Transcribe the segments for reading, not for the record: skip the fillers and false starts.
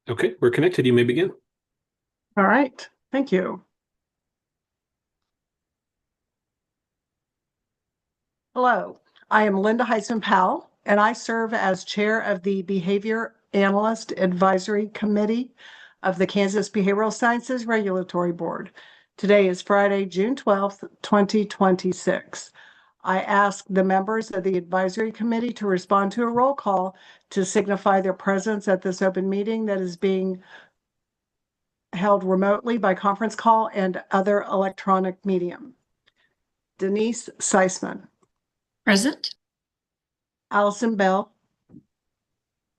Okay, we're connected. You may begin. All right, thank you. Hello, I am Linda Heisman Powell, and I serve as chair of the Behavior Analyst Advisory Committee of the Kansas Behavioral Sciences Regulatory Board. Today is Friday, June 12th, 2026. I ask the members of the advisory committee to respond to a roll call to signify their presence at this open meeting that is being held remotely by conference call and other electronic medium. Denise Seisman. Present. Allison Bell.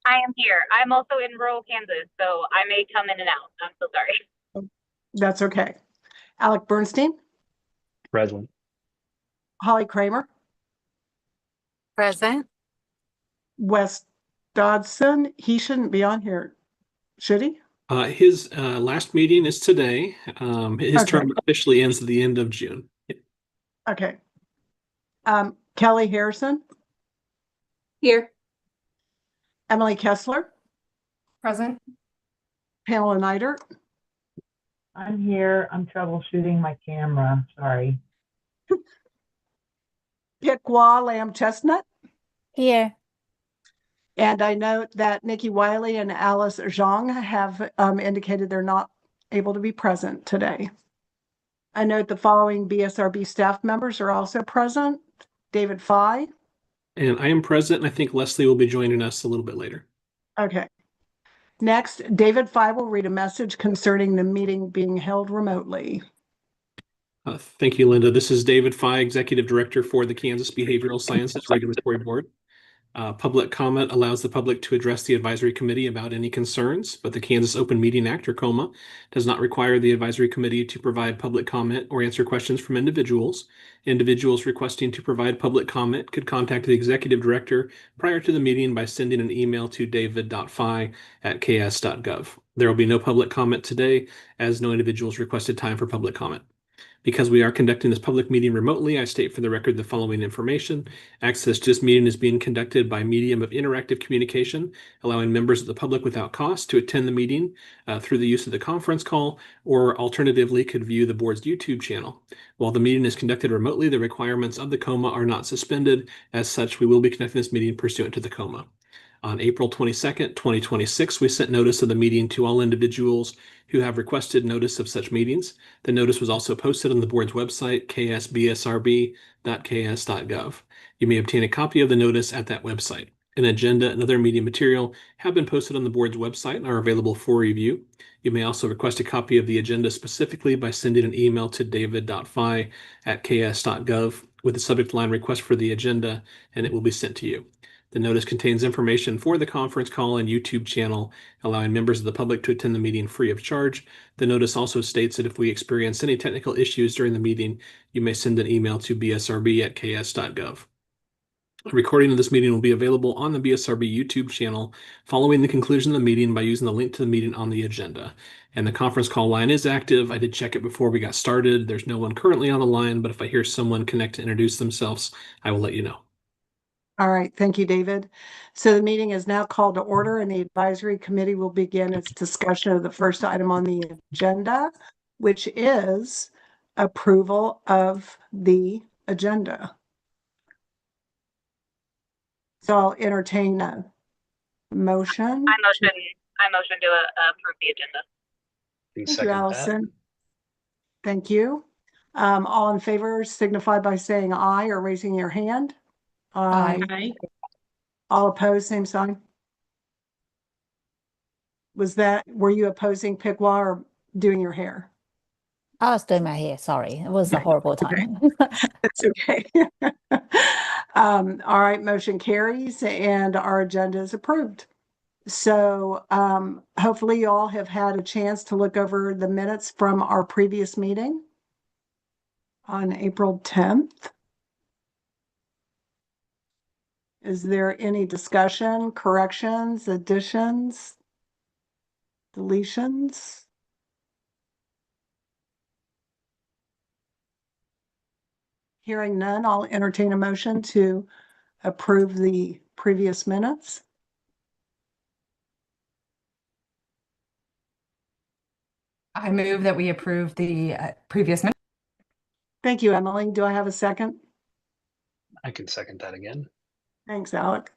I am here. I'm also in rural Kansas, so I may come in and out. I'm so sorry. That's okay. Alec Bernstein. Present. Holly Kramer. Present. Wes Dodson. He shouldn't be on here, should he? His last meeting is today. His Okay. term officially ends at the end of June. Okay. Kelly Harrison. Here. Emily Kessler. Present. Pamela Neidert. I'm here. I'm troubleshooting my camera. Sorry. Piqua Lamb Chestnut. Here. And I note that Nikki Wiley and Alice Zhang have indicated they're not able to be present today. I note the following BSRB staff members are also present. David Fye. And I am present, and I think Leslie will be joining us a little bit later. Okay. Next, David Fye will read a message concerning the meeting being held remotely. Thank you, Linda. This is David Fye, Executive Director for the Kansas Behavioral Sciences Regulatory Board. Public comment allows the public to address the advisory committee about any concerns, but the Kansas Open Meeting Act, or KOMA, does not require the advisory committee to provide public comment or answer questions from individuals. Individuals requesting to provide public comment could contact the executive director prior to the meeting by sending an email to david.fye@ks.gov. There will be no public comment today, as no individuals requested time for public comment. Because we are conducting this public meeting remotely, I state for the record the following information. Access to this meeting is being conducted by medium of interactive communication, allowing members of the public without cost to attend the meeting through the use of the conference call, or alternatively could view the board's YouTube channel. While the meeting is conducted remotely, the requirements of the KOMA are not suspended. As such, we will be conducting this meeting pursuant to the KOMA. On April 22nd, 2026, we sent notice of the meeting to all individuals who have requested notice of such meetings. The notice was also posted on the board's website, ksbsrb.ks.gov. You may obtain a copy of the notice at that website. An agenda and other media material have been posted on the board's website and are available for review. You may also request a copy of the agenda specifically by sending an email to david.fye@ks.gov with the subject line request for the agenda, and it will be sent to you. The notice contains information for the conference call and YouTube channel, allowing members of the public to attend the meeting free of charge. The notice also states that if we experience any technical issues during the meeting, you may send an email to bsrb@ks.gov. A recording of this meeting will be available on the BSRB YouTube channel following the conclusion of the meeting by using the link to the meeting on the agenda. And the conference call line is active. I did check it before we got started. There's no one currently on the line, but if I hear someone connect to introduce themselves, I will let you know. All right, thank you, David. So the meeting is now called to order, and the advisory committee will begin its discussion of the first item on the agenda, which is approval of the agenda. So I'll entertain a motion. I motion to approve the agenda. Thank you, Allison. Thank you. All in favor signify by saying aye or raising your hand. Aye. All opposed, same sign. Were you opposing Piqua or doing your hair? I was doing my hair. Sorry, it was a horrible time. It's okay. All right, motion carries and our agenda is approved. So hopefully you all have had a chance to look over the minutes from our previous meeting on April 10th. Is there any discussion, corrections, additions, deletions? Hearing none, I'll entertain a motion to approve the previous minutes. I move that we approve the previous minutes. Thank you, Emily. Do I have a second? I can second that again. Thanks, Alec.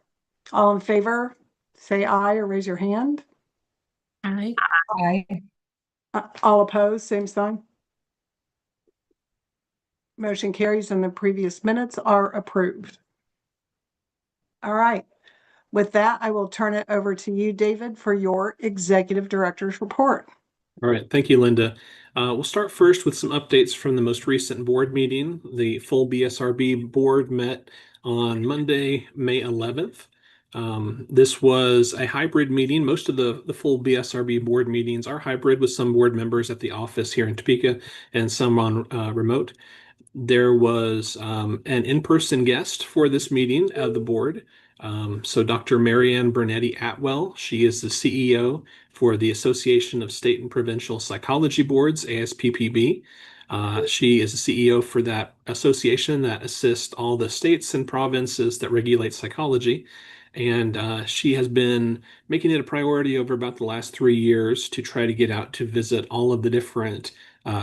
All in favor, say aye or raise your hand. Aye. Aye. All opposed, same sign. Motion carries and the previous minutes are approved. All right. With that, I will turn it over to you, David, for your executive director's report. All right, thank you, Linda. We'll start first with some updates from the most recent board meeting. The full BSRB board met on Monday, May 11th. This was a hybrid meeting. Most of the full BSRB board meetings are hybrid with some board members at the office here in Topeka and some on remote. There was an in-person guest for this meeting of the board. So Dr. Marianne Bernetti Atwell, she is the CEO for the Association of State and Provincial Psychology Boards, ASPPB. She is the CEO for that association that assists all the states and provinces that regulate psychology. And she has been making it a priority over about the last 3 years to try to get out to visit all of the different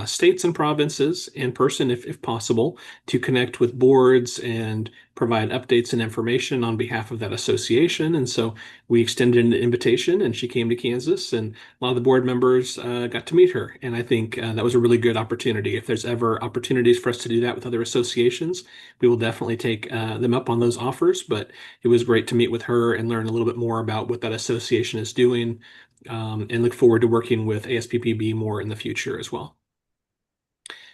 states and provinces in person, if possible, to connect with boards and provide updates and information on behalf of that association. And so we extended an invitation and she came to Kansas, and a lot of the board members got to meet her. And I think that was a really good opportunity. If there's ever opportunities for us to do that with other associations, we will definitely take them up on those offers. But it was great to meet with her and learn a little bit more about what that association is doing, and look forward to working with ASPPB more in the future as well.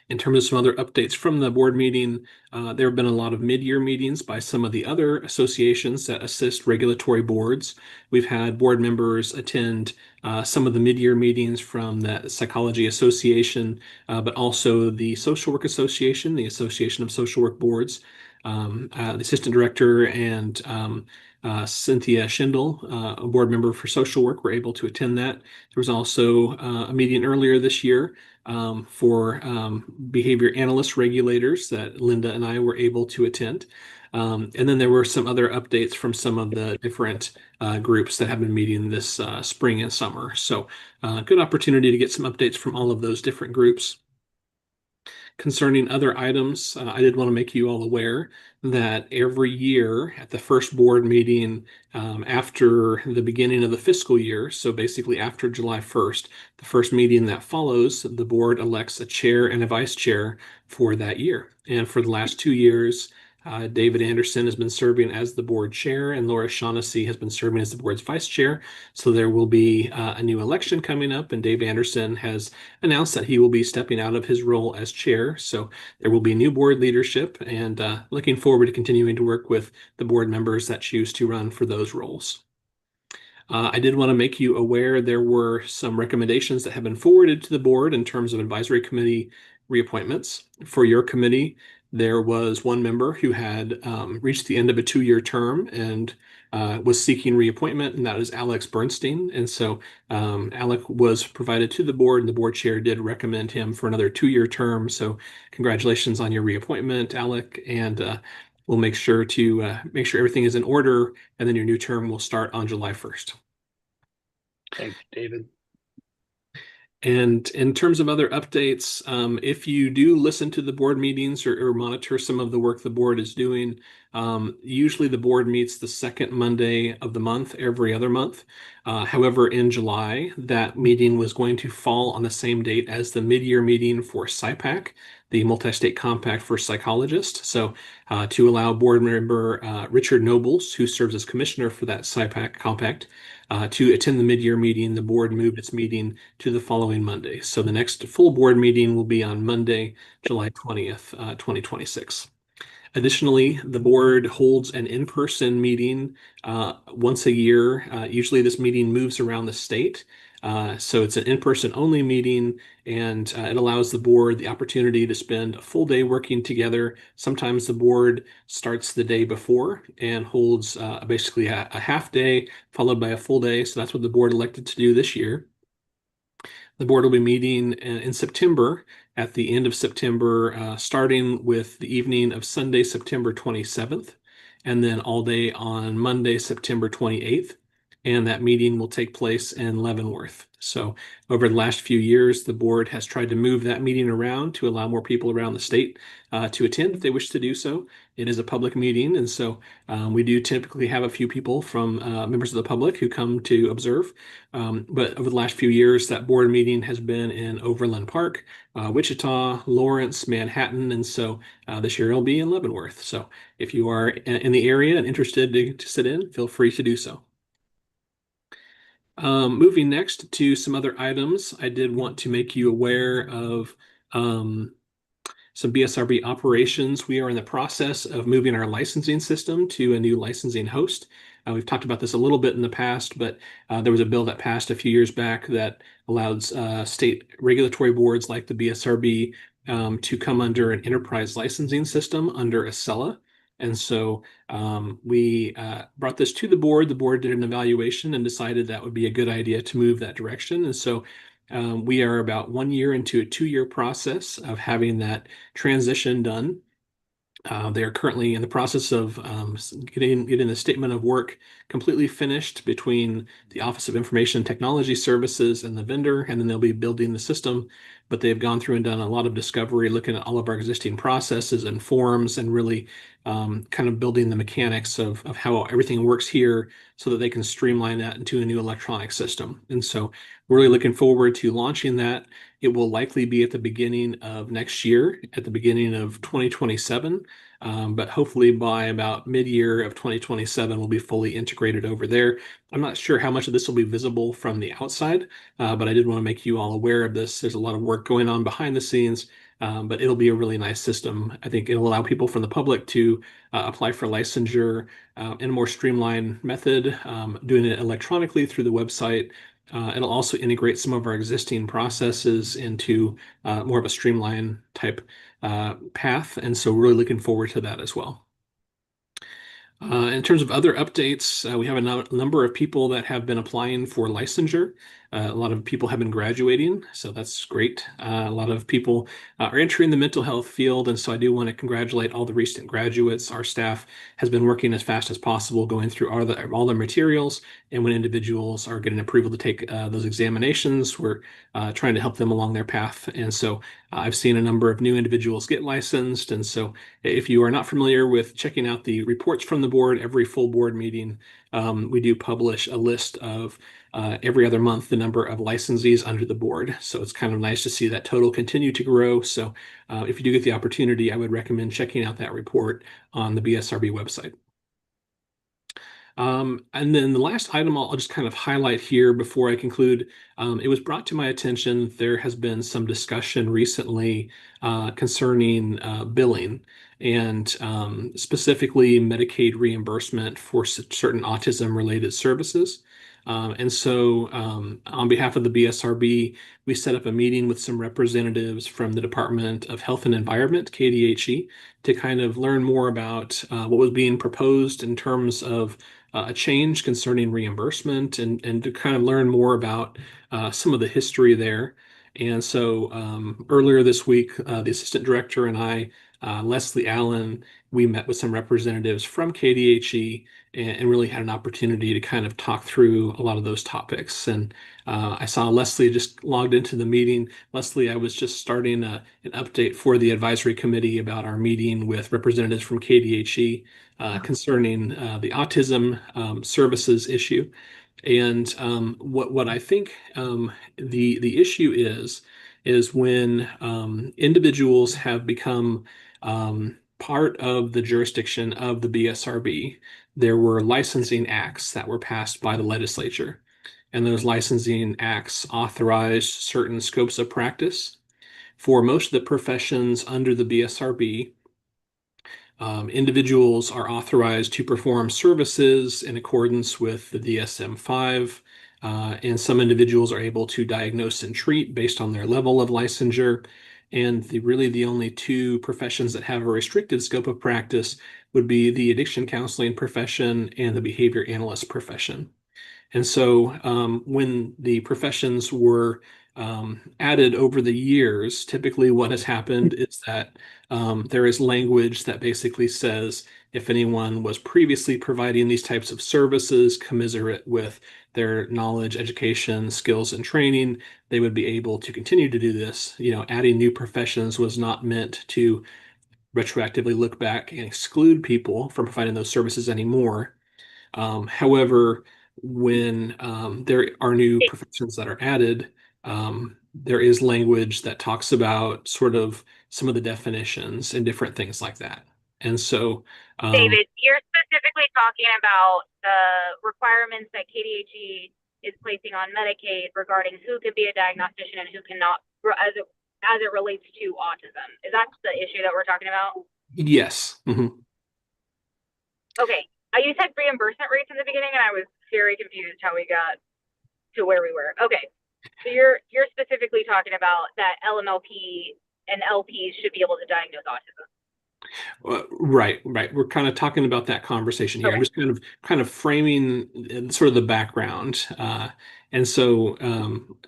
In terms of some other updates from the board meeting, there have been a lot of mid-year meetings by some of the other associations that assist regulatory boards. We've had board members attend some of the mid-year meetings from the Psychology Association, but also the Social Work Association, the Association of Social Work Boards. The assistant director and Cynthia Schindel, a board member for social work, were able to attend that. There was also a meeting earlier this year for behavior analyst regulators that Linda and I were able to attend. And then there were some other updates from some of the different groups that have been meeting this spring and summer. So good opportunity to get some updates from all of those different groups. Concerning other items, I did want to make you all aware that every year at the first board meeting after the beginning of the fiscal year, so basically after July 1st, the first meeting that follows, the board elects a chair and a vice chair for that year. And for the last 2 years, David Anderson has been serving as the board chair, and Laura Shaughnessy has been serving as the board's vice chair. So there will be a new election coming up, and Dave Anderson has announced that he will be stepping out of his role as chair. So there will be new board leadership, and looking forward to continuing to work with the board members that choose to run for those roles. I did want to make you aware there were some recommendations that have been forwarded to the board in terms of advisory committee reappointments. For your committee, there was one member who had reached the end of a 2-year term and was seeking reappointment, and that is Alex Bernstein. And so Alec was provided to the board, and the board chair did recommend him for another 2-year term. So congratulations on your reappointment, Alec, and we'll make sure to make sure everything is in order, and then your new term will start on July 1st. Thank you, David. And in terms of other updates, if you do listen to the board meetings or monitor some of the work the board is doing, usually the board meets the second Monday of the month, every other month. However, in July, that meeting was going to fall on the same date as the mid-year meeting for SIPAC, the Multi-State Compact for Psychologists. So to allow board member Richard Nobles, who serves as commissioner for that SIPAC compact, to attend the mid-year meeting, the board moved its meeting to the following Monday. So the next full board meeting will be on Monday, July 20th, 2026. Additionally, the board holds an in-person meeting once a year. Usually this meeting moves around the state. So it's an in-person only meeting, and it allows the board the opportunity to spend a full day working together. Sometimes the board starts the day before and holds basically a half day followed by a full day. So that's what the board elected to do this year. The board will be meeting in September, at the end of September, starting with the evening of Sunday, September 27th, and then all day on Monday, September 28th. and that meeting will take place in Leavenworth. So over the last few years, the board has tried to move that meeting around to allow more people around the state to attend if they wish to do so. It is a public meeting, and so we do typically have a few people from members of the public who come to observe. But over the last few years, that board meeting has been in Overland Park, Wichita, Lawrence, Manhattan, and so this year it'll be in Leavenworth. So if you are in the area and interested to sit in, feel free to do so. Moving next to some other items, I did want to make you aware of some BSRB operations. We are in the process of moving our licensing system to a new licensing host. We've talked about this a little bit in the past, but there was a bill that passed a few years back that allowed state regulatory boards like the BSRB to come under an enterprise licensing system under Acela. And so we brought this to the board. The board did an evaluation and decided that would be a good idea to move that direction. And so we are about 1 year into a 2-year process of having that transition done. They are currently in the process of getting the statement of work completely finished between the Office of Information and Technology Services and the vendor, and then they'll be building the system. But they've gone through and done a lot of discovery, looking at all of our existing processes and forms, and really kind of building the mechanics of how everything works here so that they can streamline that into a new electronic system. And so we're really looking forward to launching that. It will likely be at the beginning of next year, at the beginning of 2027. But hopefully by about mid-year of 2027, we'll be fully integrated over there. I'm not sure how much of this will be visible from the outside, but I did want to make you all aware of this. There's a lot of work going on behind the scenes, but it'll be a really nice system. I think it'll allow people from the public to apply for licensure in a more streamlined method, doing it electronically through the website. It'll also integrate some of our existing processes into more of a streamline type path. And so we're really looking forward to that as well. In terms of other updates, we have a number of people that have been applying for licensure. A lot of people have been graduating, so that's great. A lot of people are entering the mental health field, and so I do want to congratulate all the recent graduates. Our staff has been working as fast as possible, going through all the materials, and when individuals are getting approval to take those examinations, we're trying to help them along their path. And so I've seen a number of new individuals get licensed, and so if you are not familiar with checking out the reports from the board, every full board meeting, we do publish a list of every other month the number of licensees under the board. So it's kind of nice to see that total continue to grow. So if you do get the opportunity, I would recommend checking out that report on the BSRB website. And then the last item I'll just kind of highlight here before I conclude. It was brought to my attention there has been some discussion recently concerning billing and specifically Medicaid reimbursement for certain autism-related services. And so on behalf of the BSRB, we set up a meeting with some representatives from the Department of Health and Environment, KDHE, to kind of learn more about what was being proposed in terms of a change concerning reimbursement and to kind of learn more about some of the history there. And so earlier this week, the assistant director and I, Leslie Allen, we met with some representatives from KDHE and really had an opportunity to kind of talk through a lot of those topics. And I saw Leslie just logged into the meeting. Leslie, I was just starting an update for the advisory committee about our meeting with representatives from KDHE concerning the autism services issue. And what I think the issue is when individuals have become part of the jurisdiction of the BSRB, there were licensing acts that were passed by the legislature. And those licensing acts authorized certain scopes of practice. For most of the professions under the BSRB, individuals are authorized to perform services in accordance with the DSM-5, and some individuals are able to diagnose and treat based on their level of licensure. And really the only two professions that have a restricted scope of practice would be the addiction counseling profession and the behavior analyst profession. And so when the professions were added over the years, typically what has happened is that there is language that basically says if anyone was previously providing these types of services commensurate with their knowledge, education, skills, and training, they would be able to continue to do this. Adding new professions was not meant to retroactively look back and exclude people from providing those services anymore. However, when there are new professions that are added, there is language that talks about sort of some of the definitions and different things like that. And so, David, you're specifically talking about the requirements that KDHE is placing on Medicaid regarding who can be a diagnostician and who cannot, as it relates to autism. Is that the issue that we're talking about? yes. Okay. You said reimbursement rates in the beginning, and I was very confused how we got to where we were. Okay. So you're specifically talking about that LMLP and LPs should be able to diagnose autism. Right. We're kind of talking about that conversation here. Okay. I'm just kind of framing sort of the background. And so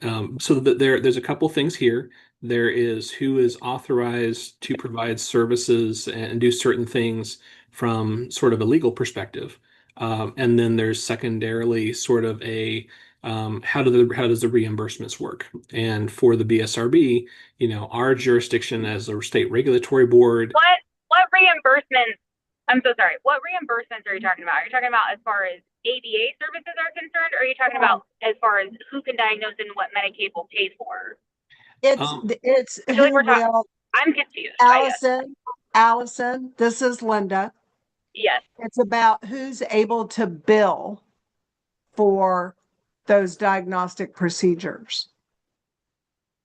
there's a couple things here. There is who is authorized to provide services and do certain things from sort of a legal perspective. And then there's secondarily sort of a how does the reimbursements work? And for the BSRB, our jurisdiction as a state regulatory board. What reimbursements? I'm so sorry. What reimbursements are you talking about? Are you talking about as far as ABA services are concerned, or are you talking about as far as who can diagnose and what Medicaid will pay for? It's I feel like who we're talking. will, I'm confused. I guess. Allison, this is Linda. Yes. It's about who's able to bill for those diagnostic procedures.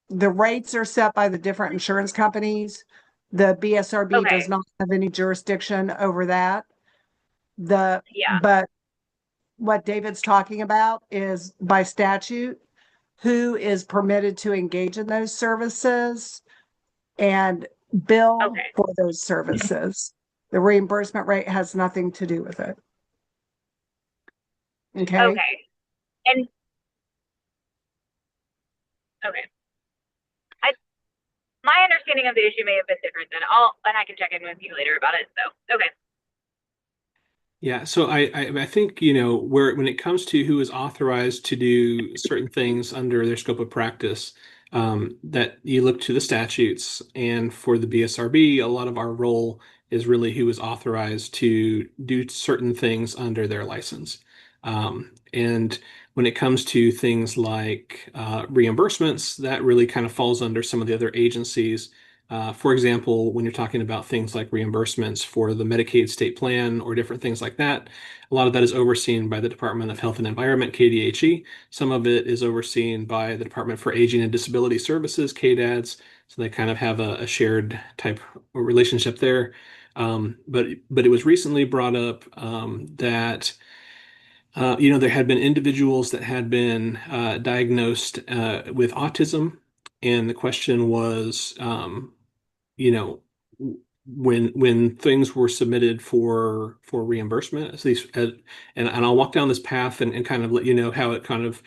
The rates are set by the different insurance companies. The BSRB Okay. does not have any jurisdiction over that. Yeah. But what David's talking about is by statute, who is permitted to engage in those services and bill Okay. for those services. The reimbursement rate has nothing to do with it. Okay. Okay. And okay. My understanding of the issue may have been different than I can check in with you later about it. So okay. Yeah, so I think, when it comes to who is authorized to do certain things under their scope of practice, that you look to the statutes, and for the BSRB, a lot of our role is really who is authorized to do certain things under their license. And when it comes to things like reimbursements, that really kind of falls under some of the other agencies. For example, when you're talking about things like reimbursements for the Medicaid state plan or different things like that, a lot of that is overseen by the Department of Health and Environment, KDHE. Some of it is overseen by the Department for Aging and Disability Services, KDADS. So they kind of have a shared type relationship there. But it was recently brought up that there had been individuals that had been diagnosed with autism, and the question was, when things were submitted for reimbursement, at least, and I'll walk down this path and kind of let you know how it kind of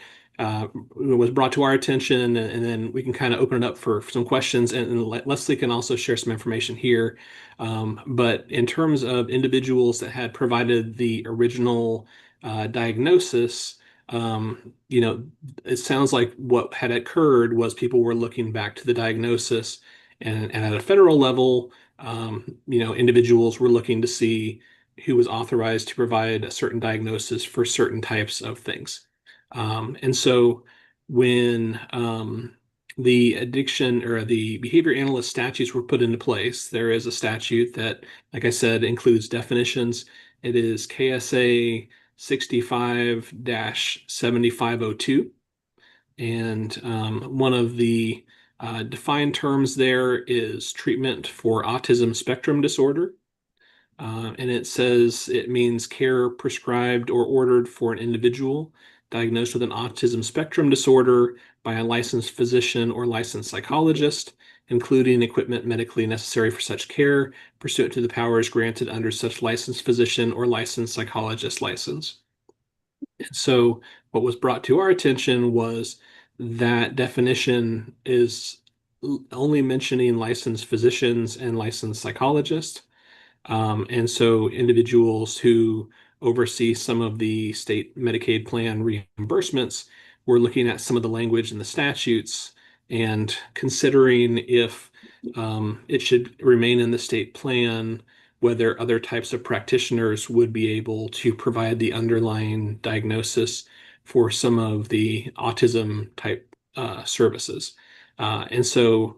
was brought to our attention, and then we can kind of open it up for some questions, and Leslie can also share some information here. But in terms of individuals that had provided the original diagnosis, it sounds like what had occurred was people were looking back to the diagnosis, and at a federal level, individuals were looking to see who was authorized to provide a certain diagnosis for certain types of things. And so when the addiction or the behavior analyst statutes were put into place, there is a statute that, like I said, includes definitions. It is KSA 65-7502. And one of the defined terms there is treatment for autism spectrum disorder. And it says it means care prescribed or ordered for an individual diagnosed with an autism spectrum disorder by a licensed physician or licensed psychologist, including equipment medically necessary for such care, pursuant to the powers granted under such licensed physician or licensed psychologist license. So What was brought to our attention was that definition is only mentioning licensed physicians and licensed psychologists. And so individuals who oversee some of the state Medicaid plan reimbursements were looking at some of the language in the statutes and considering if it should remain in the state plan, whether other types of practitioners would be able to provide the underlying diagnosis for some of the autism type services. And so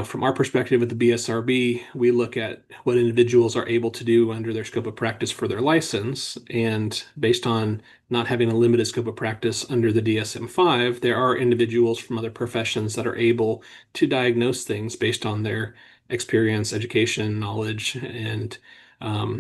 from our perspective at the BSRB, we look at what individuals are able to do under their scope of practice for their license. And based on not having a limited scope of practice under the DSM-5, there are individuals from other professions that are able to diagnose things based on their experience, education, knowledge, and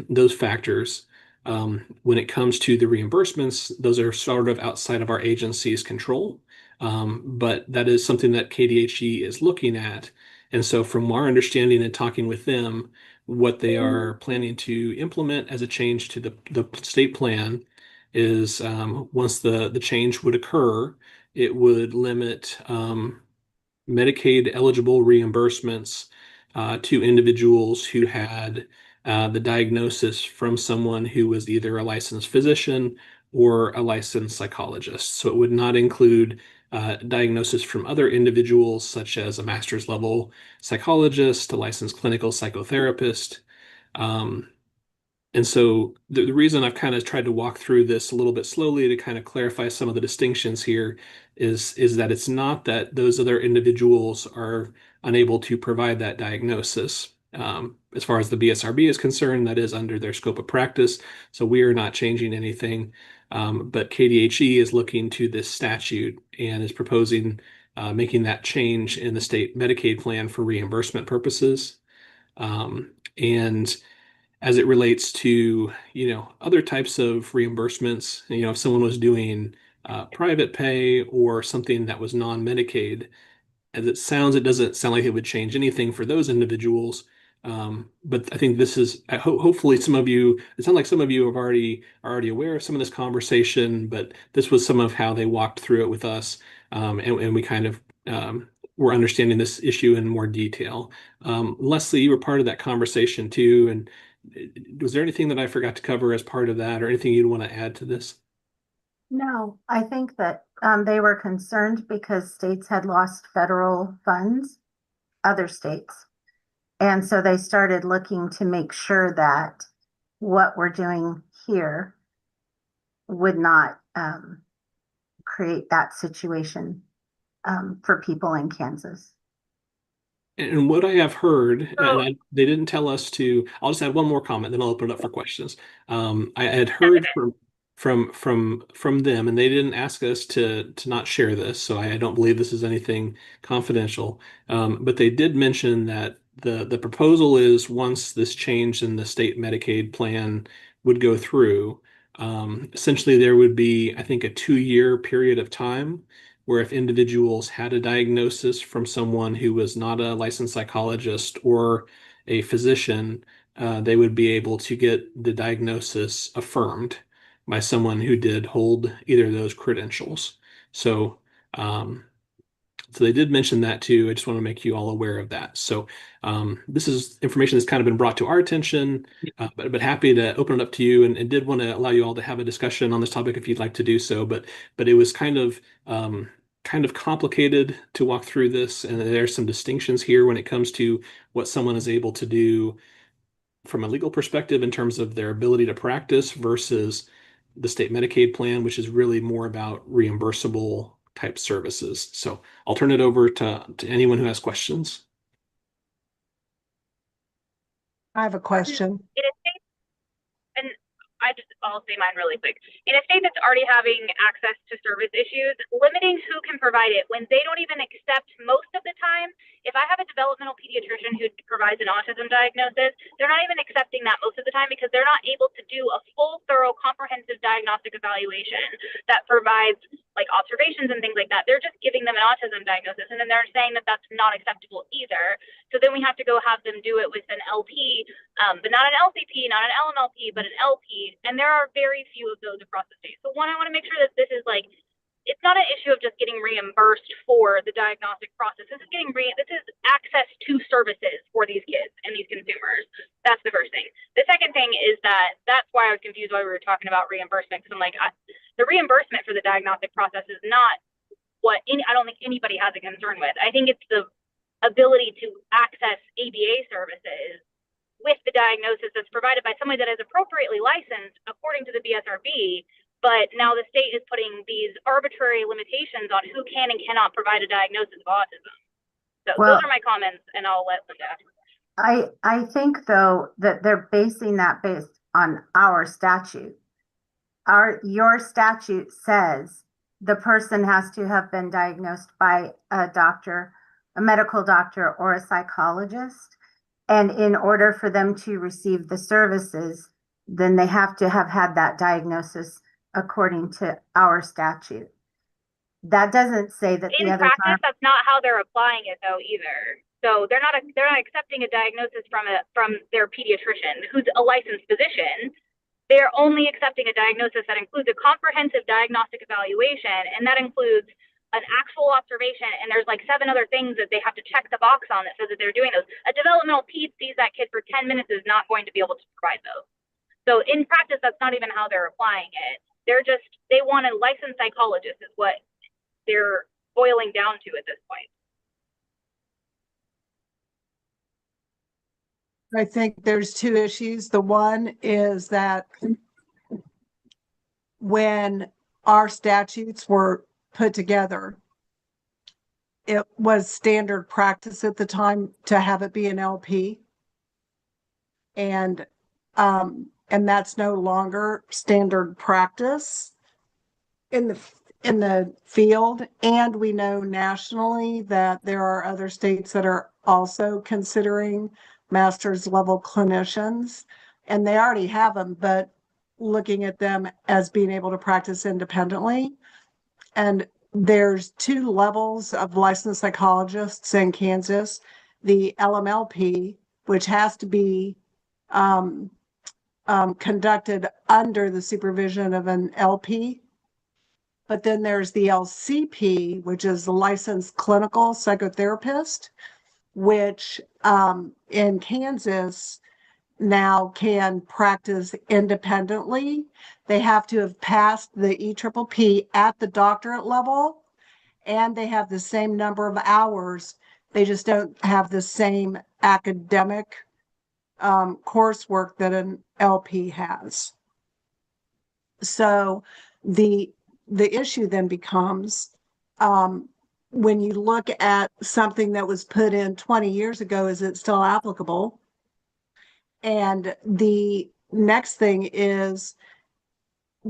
those factors. When it comes to the reimbursements, those are sort of outside of our agency's control. But that is something that KDHE is looking at. And so from our understanding and talking with them, what they are planning to implement as a change to the state plan is once the change would occur, it would limit Medicaid eligible reimbursements to individuals who had the diagnosis from someone who was either a licensed physician or a licensed psychologist. So it would not include diagnosis from other individuals, such as a master's level psychologist, a licensed clinical psychotherapist. And so the reason I've kind of tried to walk through this a little bit slowly to kind of clarify some of the distinctions here is that it's not that those other individuals are unable to provide that diagnosis. As far as the BSRB is concerned, that is under their scope of practice. So we are not changing anything. But KDHE is looking to this statute and is proposing making that change in the state Medicaid plan for reimbursement purposes. And as it relates to, other types of reimbursements, if someone was doing private pay or something that was non-Medicaid, as it doesn't sound like it would change anything for those individuals. But I think this is hopefully it sounds like some of you are already aware of some of this conversation, but this was some of how they walked through it with us. And we kind of were understanding this issue in more detail. Leslie, you were part of that conversation too. And was there anything that I forgot to cover as part of that or anything you'd want to add to this? No, I think that they were concerned because states had lost federal funds, other states. And so they started looking to make sure that what we're doing here would not create that situation for people in Kansas. And what I have heard, they didn't tell us to. I'll just add one more comment, then I'll open it up for questions. I had heard from them, and they didn't ask us to not share this, so I don't believe this is anything confidential. But they did mention that the proposal is once this change in the state Medicaid plan would go through, essentially there would be, I think, a 2-year period of time where if individuals had a diagnosis from someone who was not a licensed psychologist or a physician, they would be able to get the diagnosis affirmed by someone who did hold either of those credentials. So they did mention that too. I just want to make you all aware of that. So this is information that's kind of been brought to our attention, but happy to open it up to you and did want to allow you all to have a discussion on this topic if you'd like to do so. But it was kind of complicated to walk through this, and there's some distinctions here when it comes to what someone is able to do from a legal perspective in terms of their ability to practice versus the state Medicaid plan, which is really more about reimbursable type services. So I'll turn it over to anyone who has questions. I have a question. In a state, and I'll say mine really quick. In a state that's already having access to service issues, limiting who can provide it when they don't even accept most of the time if I have a developmental pediatrician who provides an autism diagnosis, they're not even accepting that most of the time because they're not able to do a full, thorough, comprehensive diagnostic evaluation that provides like observations and things like that. They're just giving them an autism diagnosis, and then they're saying that that's not acceptable either. So then we have to go have them do it with an LP, but not an LCP, not an LMLP, but an LP. And there are very few of those across the state. So one, I want to make sure that this is like, it's not an issue of just getting reimbursed for the diagnostic process. This is access to services for these kids and these consumers. That's the first thing. The second thing is that's why I was confused why we were talking about reimbursement, because I'm like, the reimbursement for the diagnostic process is not what I don't think anybody has a concern with. I think it's the ability to access ABA services with the diagnosis that's provided by somebody that is appropriately licensed according to the BSRB. But now the state is putting these arbitrary limitations on who can and cannot provide a diagnosis of autism. So those are my comments, and I'll let Linda ask. I think though that they're basing that based on our statute. Your statute says the person has to have been diagnosed by a doctor, a medical doctor, or a psychologist. And in order for them to receive the services, then they have to have had that diagnosis according to our statute. That doesn't say that in the others practice, aren't. that's not how they're applying it though either. So they're not accepting a diagnosis from their pediatrician who's a licensed physician. They're only accepting a diagnosis that includes a comprehensive diagnostic evaluation, and that includes an actual observation, and there's like 7 other things that they have to check the box on that says that they're doing those. A developmental ped sees that kid for 10 minutes is not going to be able to provide those. So in practice, that's not even how they're applying it. They want a licensed psychologist is what they're boiling down to at this point. I think there's 2 issues. The one is that when our statutes were put together, it was standard practice at the time to have it be an LP. And that's no longer standard practice in the field. And we know nationally that there are other states that are also considering master's level clinicians, and they already have them, but looking at them as being able to practice independently. And there's 2 levels of licensed psychologists in Kansas: the LMLP, which has to be conducted under the supervision of an LP. But then there's the LCP, which is the licensed clinical psychotherapist, which in Kansas now can practice independently. They have to have passed the EPPP at the doctorate level, and they have the same number of hours. They just don't have the same academic coursework that an LP has. So the issue then becomes, when you look at something that was put in 20 years ago, is it still applicable? And the next thing is,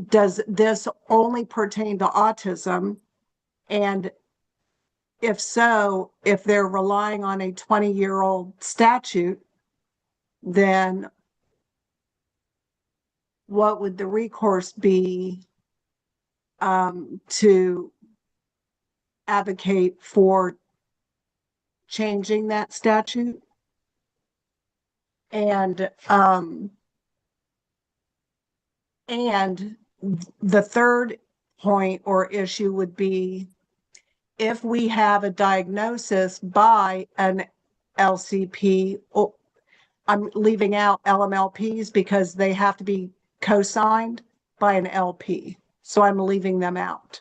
does this only pertain to autism? And if so, if they're relying on a 20-year-old statute, then what would the recourse be to advocate for changing that statute? And the third point or issue would be, if we have a diagnosis by an LCP, or I'm leaving out LMLPs because they have to be co-signed by an LP, so I'm leaving them out.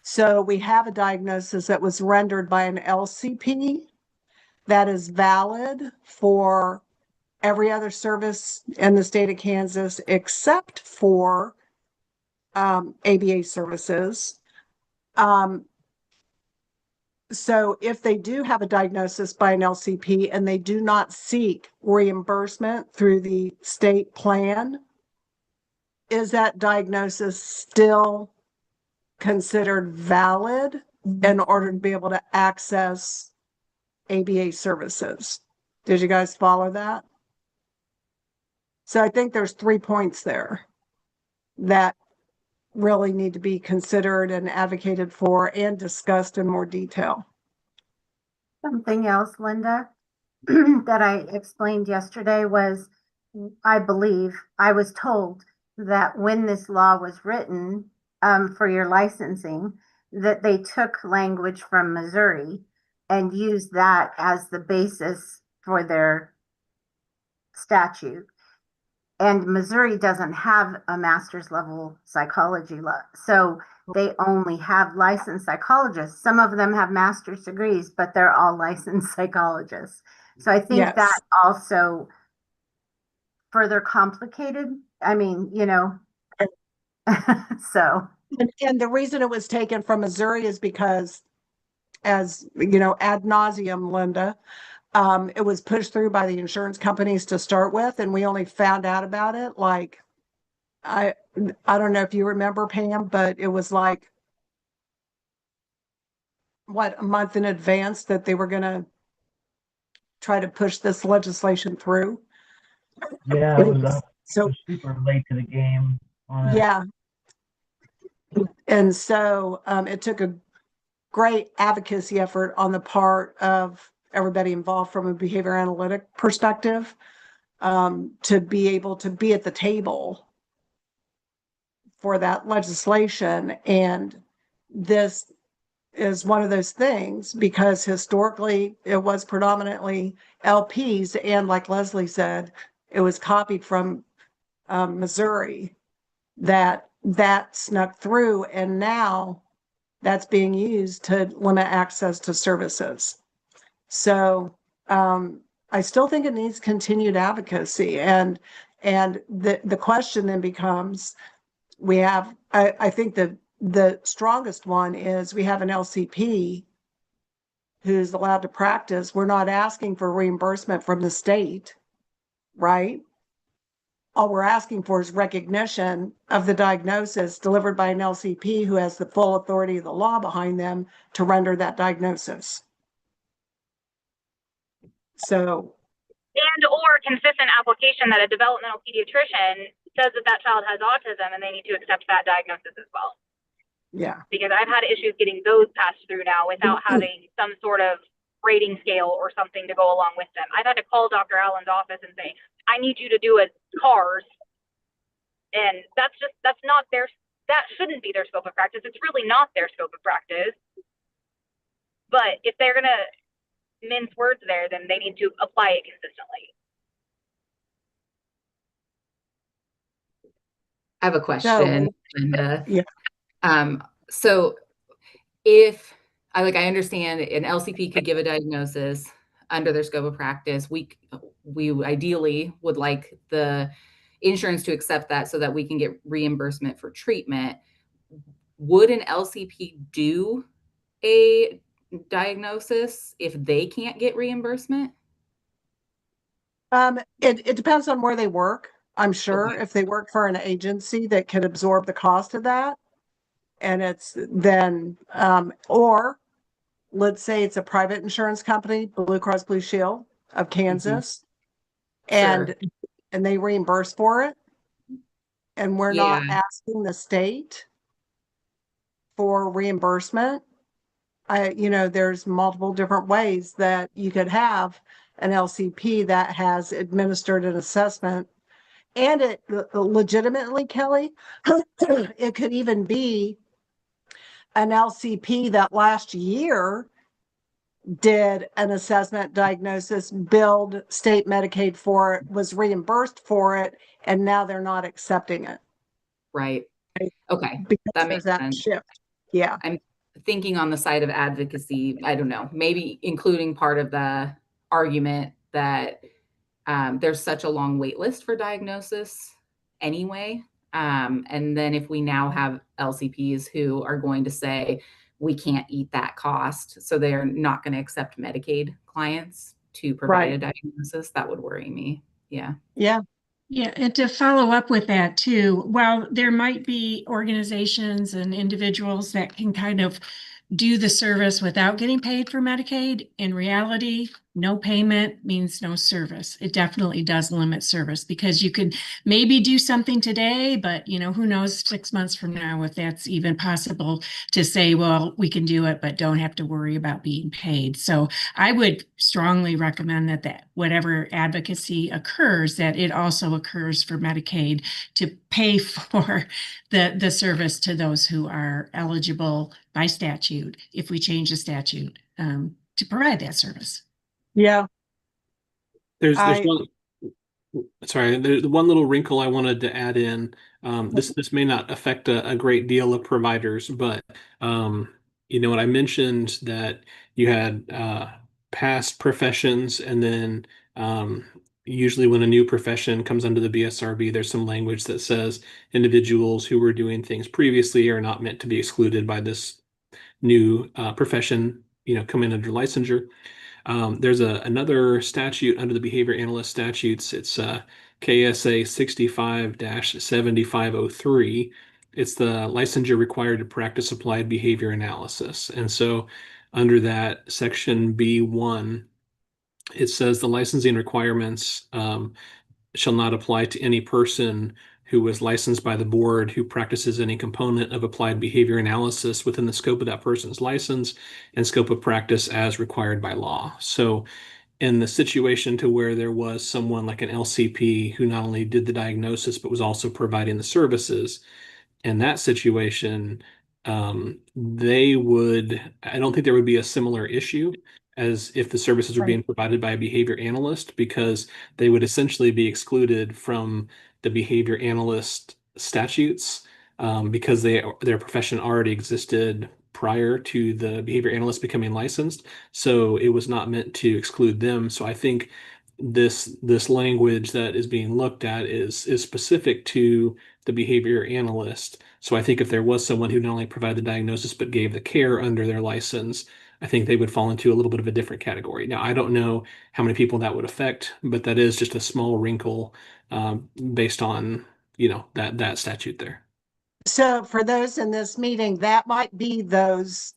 So we have a diagnosis that was rendered by an LCP that is valid for every other service in the state of Kansas except for ABA services. So if they do have a diagnosis by an LCP and they do not seek reimbursement through the state plan, is that diagnosis still considered valid in order to be able to access ABA services. Did you guys follow that? So I think there's 3 points there that really need to be considered and advocated for and discussed in more detail. Something else, Linda, that I explained yesterday was, I believe, I was told that when this law was written, for your licensing, that they took language from Missouri and used that as the basis for their statute. And Missouri doesn't have a master's level psychology law. So they only have licensed psychologists. Some of them have master's degrees, but they're all licensed psychologists. So I think Yes. that also further complicated. I mean, so. And the reason it was taken from Missouri is because, as you know, ad nauseum, Linda, it was pushed through by the insurance companies to start with, and we only found out about it like, I don't know if you remember, Pam, but it was like, what, a month in advance that they were going to try to push this legislation through. Yeah, it was So super late to the game on it. yeah, and so it took a great advocacy effort on the part of everybody involved from a behavior analytic perspective, to be able to be at the table for that legislation. And this is one of those things because historically it was predominantly LPs, and like Leslie said, it was copied from Missouri that snuck through, and now that's being used to limit access to services. So I still think it needs continued advocacy, and the question then becomes, we have, I think the strongest one is we have an LCP who's allowed to practice. We're not asking for reimbursement from the state, right? All we're asking for is recognition of the diagnosis delivered by an LCP who has the full authority of the law behind them to render that diagnosis. So, And or consistent application that a developmental pediatrician says that that child has autism and they need to accept that diagnosis as well. yeah. Because I've had issues getting those passed through now without having some sort of rating scale or something to go along with them. I've had to call Dr. Allen's office and say, I need you to do a CARS. And that's not that shouldn't be their scope of practice. It's really not their scope of practice. But if they're going to mince words there, then they need to apply it consistently. I have a question, So, Linda. yeah. So if I understand an LCP could give a diagnosis under their scope of practice, we ideally would like the insurance to accept that so that we can get reimbursement for treatment. Would an LCP do a diagnosis if they can't get reimbursement? It depends on where they work. I'm sure Okay. if they work for an agency that can absorb the cost of that, and it's then, or let's say it's a private insurance company, Blue Cross Blue Shield of Kansas, and they reimburse for it, and we're not asking the state for reimbursement. There's multiple different ways that you could have an LCP that has administered an assessment, and it legitimately, Kelly, it could even be an LCP that last year did an assessment diagnosis, billed state Medicaid for it, was reimbursed for it, and now they're not accepting it. Right. Okay. Because That there's makes that sense. shift. Yeah. I'm thinking on the side of advocacy, I don't know, maybe including part of the argument that there's such a long wait list for diagnosis anyway. And then if we now have LCPs who are going to say, we can't eat that cost, so they're not going to accept Medicaid clients to provide a diagnosis, that would worry me. Yeah. Yeah. Yeah, and to follow up with that too, while there might be organizations and individuals that can kind of do the service without getting paid for Medicaid. In reality, no payment means no service. It definitely does limit service because you could maybe do something today, but who knows 6 months from now if that's even possible to say, well, we can do it, but don't have to worry about being paid. So I would strongly recommend that whatever advocacy occurs, that it also occurs for Medicaid to pay for the service to those who are eligible by statute, if we change the statute, to provide that service. Yeah, There's I, one, sorry, the one little wrinkle I wanted to add in. This may not affect a great deal of providers, but what I mentioned that you had past professions, and then usually when a new profession comes under the BSRB, there's some language that says individuals who were doing things previously are not meant to be excluded by this new profession, coming under licensure. There's another statute under the behavior analyst statutes. It's KSA 65-7503. It's the licensure required to practice applied behavior analysis. And so under that section B1, it says the licensing requirements shall not apply to any person who was licensed by the board who practices any component of applied behavior analysis within the scope of that person's license and scope of practice as required by law. So in the situation to where there was someone like an LCP who not only did the diagnosis but was also providing the services, in that situation, I don't think there would be a similar issue as if the services were being provided by a behavior analyst, because they would essentially be excluded from the behavior analyst statutes, because their profession already existed prior to the behavior analyst becoming licensed. So it was not meant to exclude them. So I think this language that is being looked at is specific to the behavior analyst. So I think if there was someone who not only provided the diagnosis but gave the care under their license, I think they would fall into a little bit of a different category. Now, I don't know how many people that would affect, but that is just a small wrinkle based on that statute there. so for those in this meeting, that might be those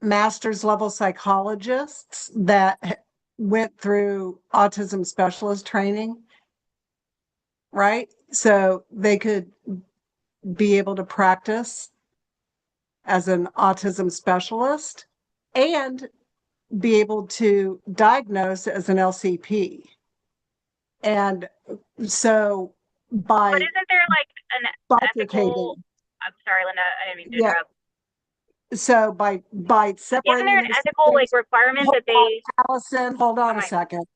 master's level psychologists that went through autism specialist training, right? So they could be able to practice as an autism specialist and be able to diagnose as an LCP. And so by But isn't there like an ethical? bifurcating, I'm sorry, Linda. I didn't mean to Yeah. interrupt. so by separating, Isn't there an those ethical like things- requirement that they? Allison, hold on a Fine. second.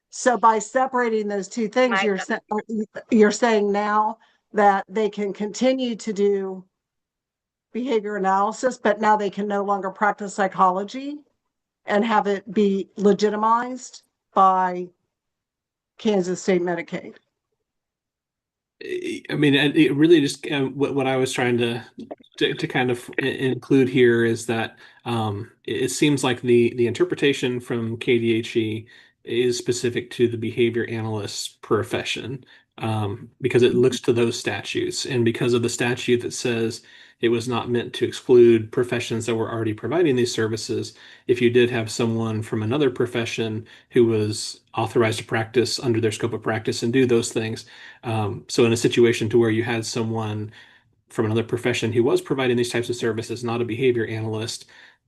So by separating those two things, Fine. you're saying now that they can continue to do behavior analysis, but now they can no longer practice psychology and have it be legitimized by Kansas State Medicaid. I mean, it really just what I was trying to kind of include here is that it seems like the interpretation from KDHE is specific to the behavior analyst profession, because it looks to those statutes, and because of the statute that says it was not meant to exclude professions that were already providing these services. If you did have someone from another profession who was authorized to practice under their scope of practice and do those things, so in a situation to where you had someone from another profession who was providing these types of services, not a behavior analyst,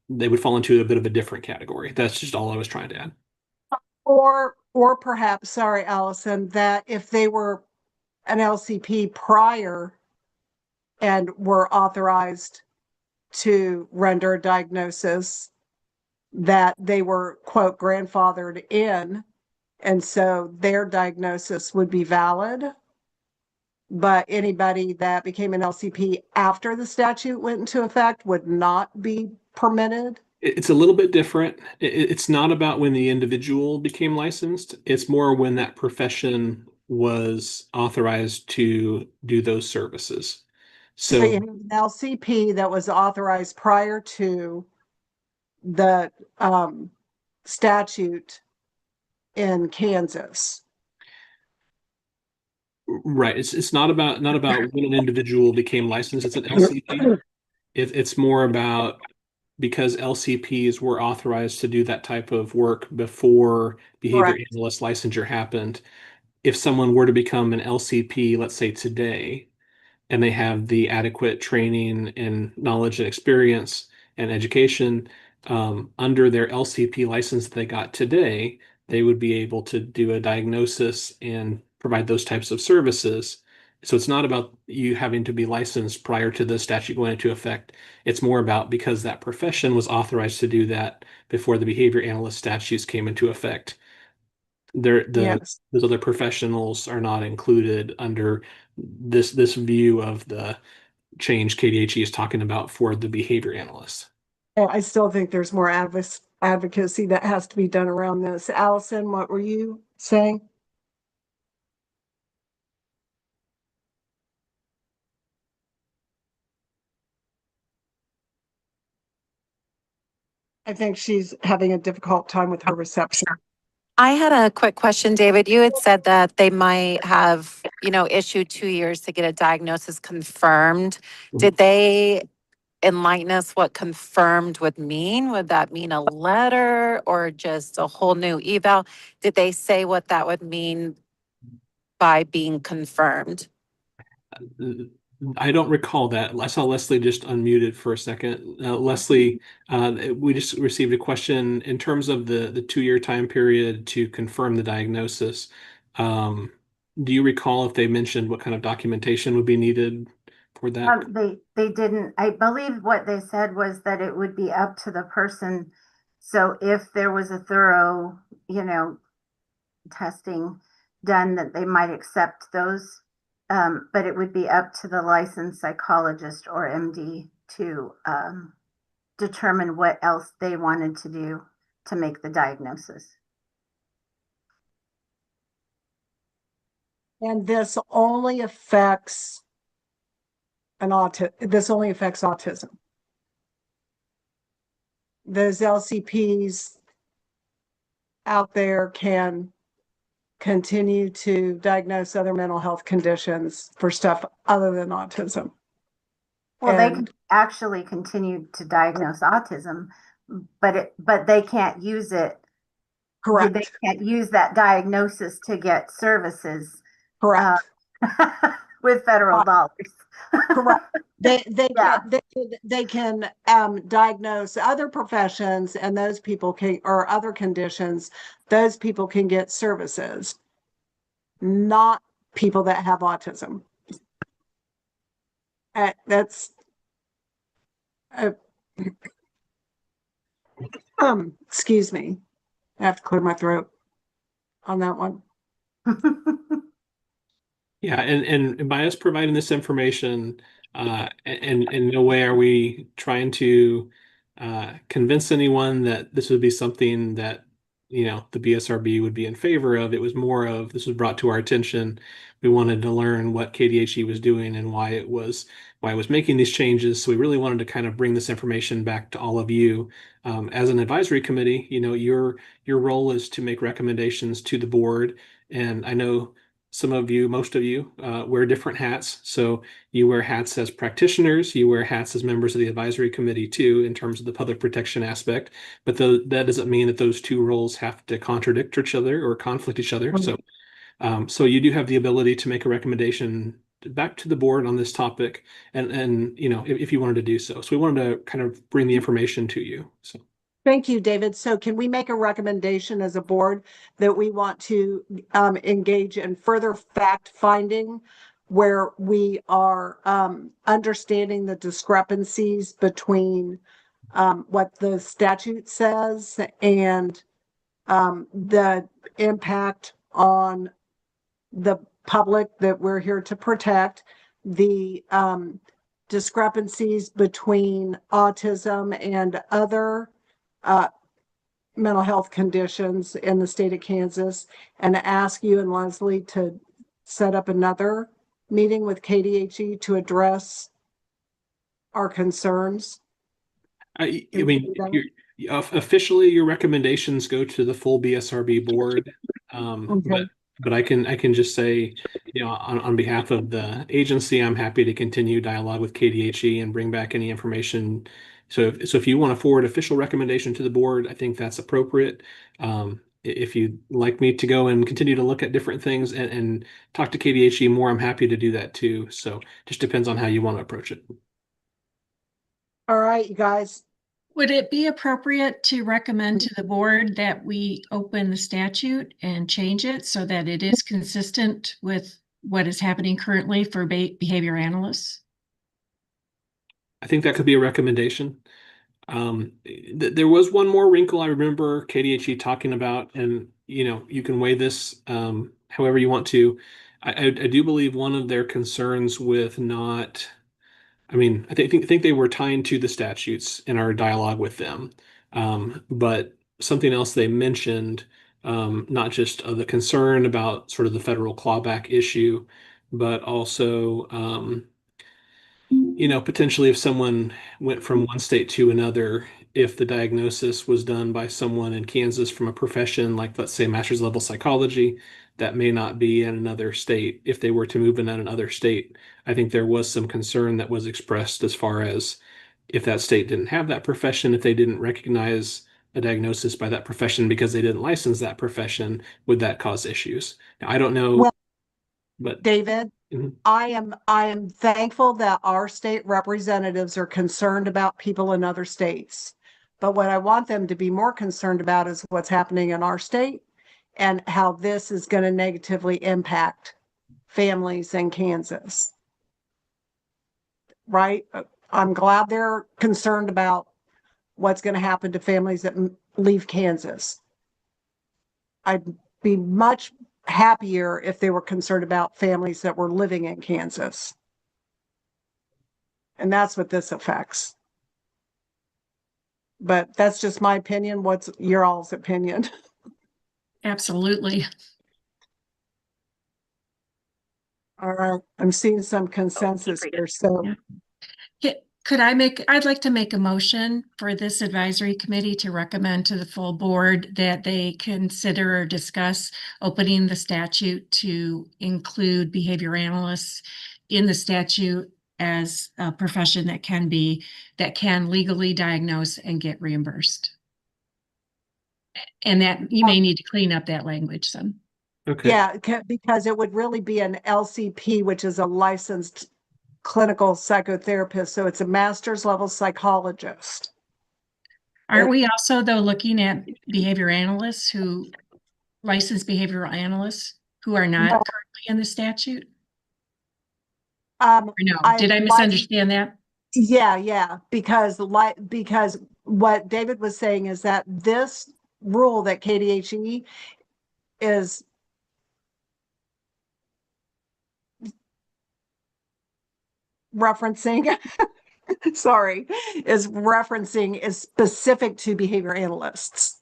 they would fall into a bit of a different category. That's just all I was trying to add. Or perhaps, sorry, Allison, that if they were an LCP prior and were authorized to render a diagnosis, that they were, quote, grandfathered in, and so their diagnosis would be valid. But anybody that became an LCP after the statute went into effect would not be permitted. It's a little bit different. It's not about when the individual became licensed. It's more when that profession was authorized to do those services. So you So have an LCP that was authorized prior to the statute in Kansas. right, it's not about when an individual became licensed. It's an LCP. It's more about because LCPs were authorized to do that type of work before behavior Correct. analyst licensure happened. If someone were to become an LCP, let's say today, and they have the adequate training and knowledge and experience and education under their LCP license that they got today, they would be able to do a diagnosis and provide those types of services. So it's not about you having to be licensed prior to the statute going into effect. It's more about because that profession was authorized to do that before the behavior analyst statutes came into effect. Yes. Those other professionals are not included under this view of the change KDHE is talking about for the behavior analysts. I still think there's more advocacy that has to be done around this. Allison, what were you saying? I think she's having a difficult time with her reception. I had a quick question, David. You had said that they might have, issued 2 years to get a diagnosis confirmed. Did they enlighten us what confirmed would mean? Would that mean a letter or just a whole new eval? Did they say what that would mean by being confirmed? I don't recall that. I saw Leslie just unmuted for a second. Leslie, we just received a question in terms of the 2-year time period to confirm the diagnosis. Do you recall if they mentioned what kind of documentation would be needed for that? They didn't. I believe what they said was that it would be up to the person. So if there was a thorough, testing done, that they might accept those. But it would be up to the licensed psychologist or MD to determine what else they wanted to do to make the diagnosis. And this only affects autism. Those LCPs out there can continue to diagnose other mental health conditions for stuff other than autism. Well, they can actually continue to diagnose autism, but they can't use it. Correct. They can't use that diagnosis to get services. Correct. With federal dollars. Correct. They Yeah. can diagnose other professions, and those people can, or other conditions, those people can get services, not people that have autism. That's excuse me. I have to clear my throat on that one. Yeah, and by us providing this information, and in no way are we trying to convince anyone that this would be something that the BSRB would be in favor of. It was more of this was brought to our attention. We wanted to learn what KDHE was doing and why it was making these changes. So we really wanted to kind of bring this information back to all of you. As an advisory committee, your role is to make recommendations to the board. And I know some of you, most of you, wear different hats. So you wear hats as practitioners, you wear hats as members of the advisory committee too, in terms of the public protection aspect. But that doesn't mean that those two roles have to contradict each other or conflict each other. So you do have the ability to make a recommendation back to the board on this topic, and if you wanted to do so. So we wanted to kind of bring the information to you. So. Thank you, David. So can we make a recommendation as a board that we want to engage in further fact finding where we are understanding the discrepancies between what the statute says and the impact on the public that we're here to protect, the discrepancies between autism and other mental health conditions in the state of Kansas, and ask you and Leslie to set up another meeting with KDHE to address our concerns. I mean, officially, your recommendations go to the full BSRB board, Okay. but I can just say, on behalf of the agency, I'm happy to continue dialogue with KDHE and bring back any information So if you want to forward official recommendation to the board, I think that's appropriate. If you'd like me to go and continue to look at different things and talk to KDHE more, I'm happy to do that too. So just depends on how you want to approach it. All right, you guys. Would it be appropriate to recommend to the board that we open the statute and change it so that it is consistent with what is happening currently for behavior analysts? I think that could be a recommendation. There was one more wrinkle I remember KDHE talking about, and you can weigh this however you want to. I do believe one of their concerns with not, I think they were tying to the statutes in our dialogue with them, but something else they mentioned, not just the concern about sort of the federal clawback issue, but also potentially if someone went from one state to another, if the diagnosis was done by someone in Kansas from a profession like, let's say, master's level psychology, that may not be in another state. If they were to move in another state, I think there was some concern that was expressed as far as if that state didn't have that profession, if they didn't recognize a diagnosis by that profession because they didn't license that profession, would that cause issues? Now, I don't know, Well, but David, Mhm. I am thankful that our state representatives are concerned about people in other states. But what I want them to be more concerned about is what's happening in our state and how this is going to negatively impact families in Kansas. Right? I'm glad they're concerned about what's going to happen to families that leave Kansas. I'd be much happier if they were concerned about families that were living in Kansas. And that's what this affects. But that's just my opinion. What's your all's opinion? Absolutely. All right. I'm seeing some consensus here. So Yeah. I'd like to make a motion for this advisory committee to recommend to the full board that they consider or discuss opening the statute to include behavior analysts in the statute as a profession that can legally diagnose and get reimbursed. And that you may need to clean up that language some. Okay. yeah, because it would really be an LCP, which is a licensed clinical psychotherapist. So it's a master's level psychologist. Aren't we also, though, looking at behavior analysts licensed behavioral analysts who are not currently in the statute? Or no, did I misunderstand that? Yeah, because what David was saying is that this rule that KDHE is referencing is specific to behavior analysts.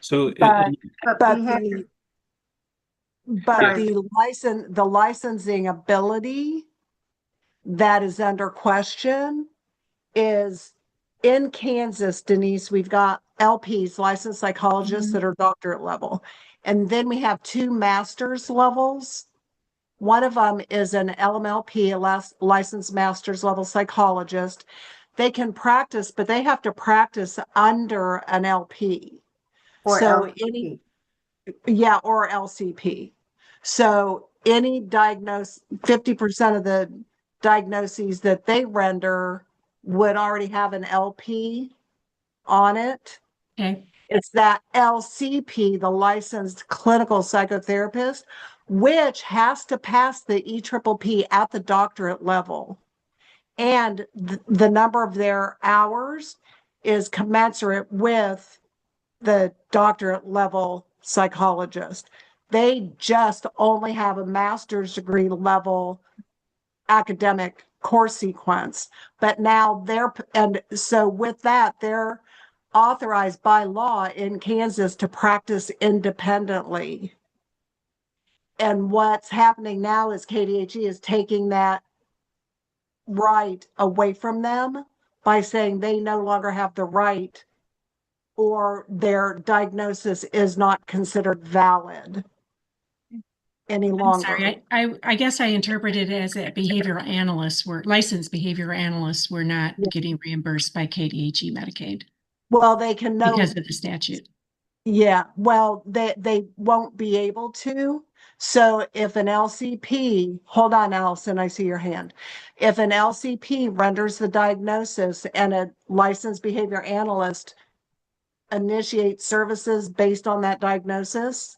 So But behavior- the licensing ability that is under question is in Kansas, Denise, we've got LPs, licensed psychologists that are doctorate level. And then we have 2 master's levels. One of them is an LMLP, a licensed master's level psychologist. They can practice, but they have to practice under an LP. Or So LCP. or LCP. So any 50% of the diagnoses that they render would already have an LP on it. Okay. It's that LCP, the licensed clinical psychotherapist, which has to pass the EPPP at the doctorate level. And the number of their hours is commensurate with the doctorate level psychologist. They just only have a master's degree level academic course sequence, but now so with that, they're authorized by law in Kansas to practice independently. And what's happening now is KDHE is taking that right away from them by saying they no longer have the right, or their diagnosis is not considered valid. any I'm longer. sorry, I guess I interpreted it as that behavioral analysts were, licensed behavioral analysts were not Yeah. getting reimbursed by KDHE Medicaid Well, they can know. because of the statute. Yeah, well, they won't be able to. So if an LCP, hold on, Allison, I see your hand. If an LCP renders the diagnosis and a licensed behavior analyst initiates services based on that diagnosis,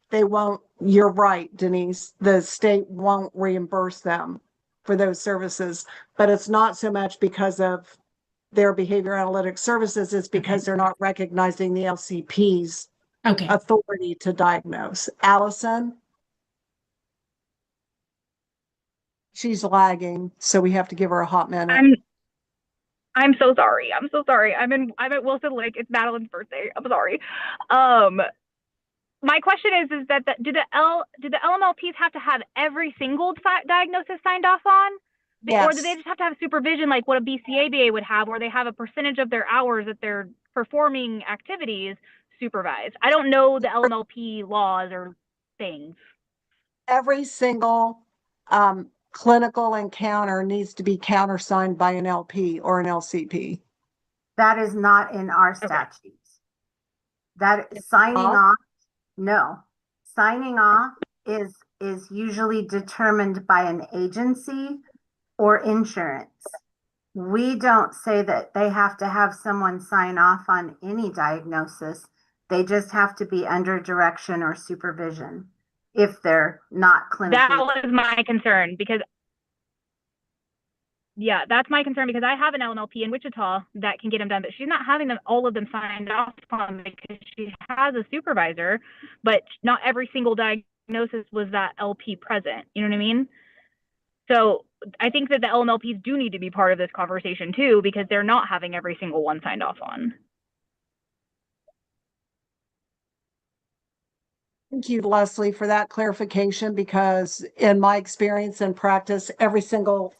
they won't, you're right, Denise, the state won't reimburse them for those services. But it's not so much because of their behavior analytic services, it's because they're not recognizing the LCP's Okay. authority to diagnose. Allison? She's lagging, so we have to give her a hot minute. I'm so sorry. I'm so sorry. I'm at Wilson Lake. It's Madeline's birthday. I'm sorry. My question is that do the LMLPs have to have every single diagnosis signed off on? Yes. Or do they just have to have supervision like what a BCABA would have, where they have a percentage of their hours that they're performing activities supervised? I don't know the LMLP laws or things. Every single clinical encounter needs to be countersigned by an LP or an LCP. That is not in our statutes. That signing off, no. Signing off is usually determined by an agency or insurance. We don't say that they have to have someone sign off on any diagnosis. They just have to be under direction or supervision if they're not clinically. That was my concern because, yeah, that's my concern because I have an LMLP in Wichita that can get them done, but she's not having all of them signed off on because she has a supervisor, but not every single diagnosis was that LP present. You know what I mean? So I think that the LMLPs do need to be part of this conversation too, because they're not having every single one signed off on. Thank you, Leslie, for that clarification, because in my experience and practice, every single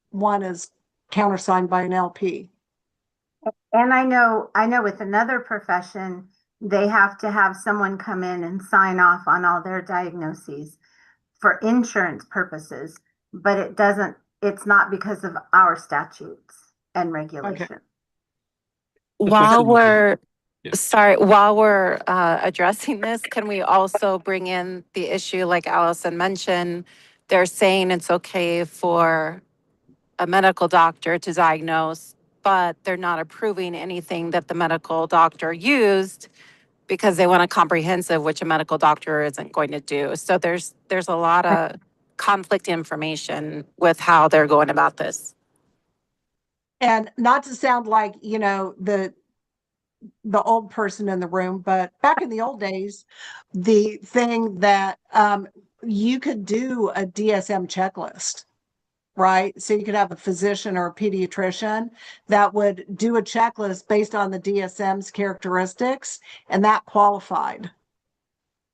one is countersigned by an LP. And I know with another profession, they have to have someone come in and sign off on all their diagnoses for insurance purposes, but it's not because of our statutes and regulation. Okay. While we're Yeah. Sorry, while we're addressing this, can we also bring in the issue, like Allison mentioned, they're saying it's okay for a medical doctor to diagnose, but they're not approving anything that the medical doctor used because they want a comprehensive, which a medical doctor isn't going to do. So there's a lot of conflict information with how they're going about this. And not to sound like, the old person in the room, but back in the old days, the thing that you could do a DSM checklist, right? So you could have a physician or a pediatrician that would do a checklist based on the DSM's characteristics, and that qualified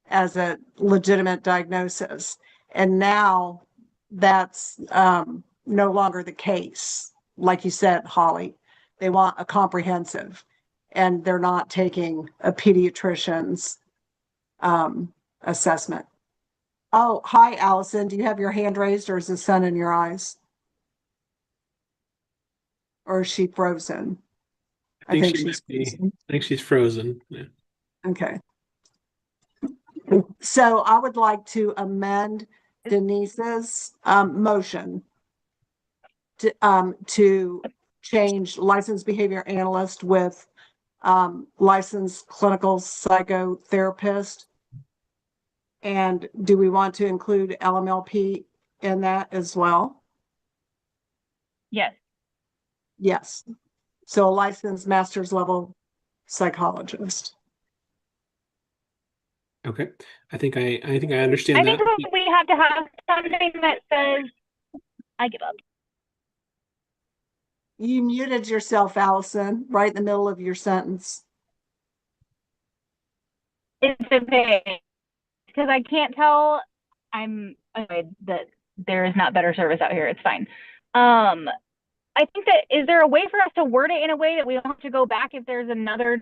as a legitimate diagnosis. And now that's no longer the case. Like you said, Holly, they want a comprehensive, and they're not taking a pediatrician's assessment. Oh, hi, Allison. Do you have your hand raised, or is the sun in your eyes? Or is she frozen? I think she's frozen. Yeah. Okay. So I would like to amend Denise's motion to change licensed behavior analyst with licensed clinical psychotherapist. And do we want to include LMLP in that as well? Yes. Yes. So a licensed master's level psychologist. Okay. I think I understand that. I think we have to have something that says, I give up. You muted yourself, Allison, right in the middle of your sentence. It's okay. Because I can't tell I'm annoyed that there is not better service out here. It's fine. I think that, is there a way for us to word it in a way that we don't have to go back if there's another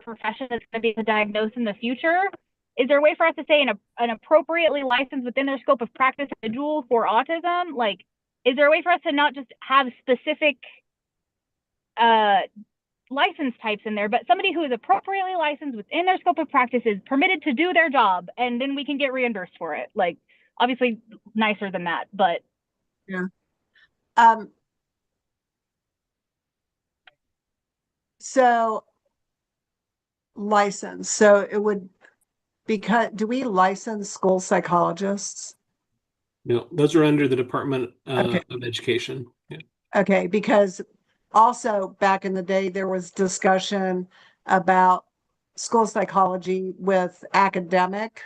profession that's going to be able to diagnose in the future? is there a way for us to say an appropriately licensed within their scope of practice individual for autism? Like, is there a way for us to not just have specific license types in there, but somebody who is appropriately licensed within their scope of practice is permitted to do their job, and then we can get reimbursed for it? Like, obviously nicer than that, but yeah. So license. So it would, because do we license school psychologists? No, those are under the Department Okay. of Education. Yeah. Okay, because also back in the day, there was discussion about school psychology with academic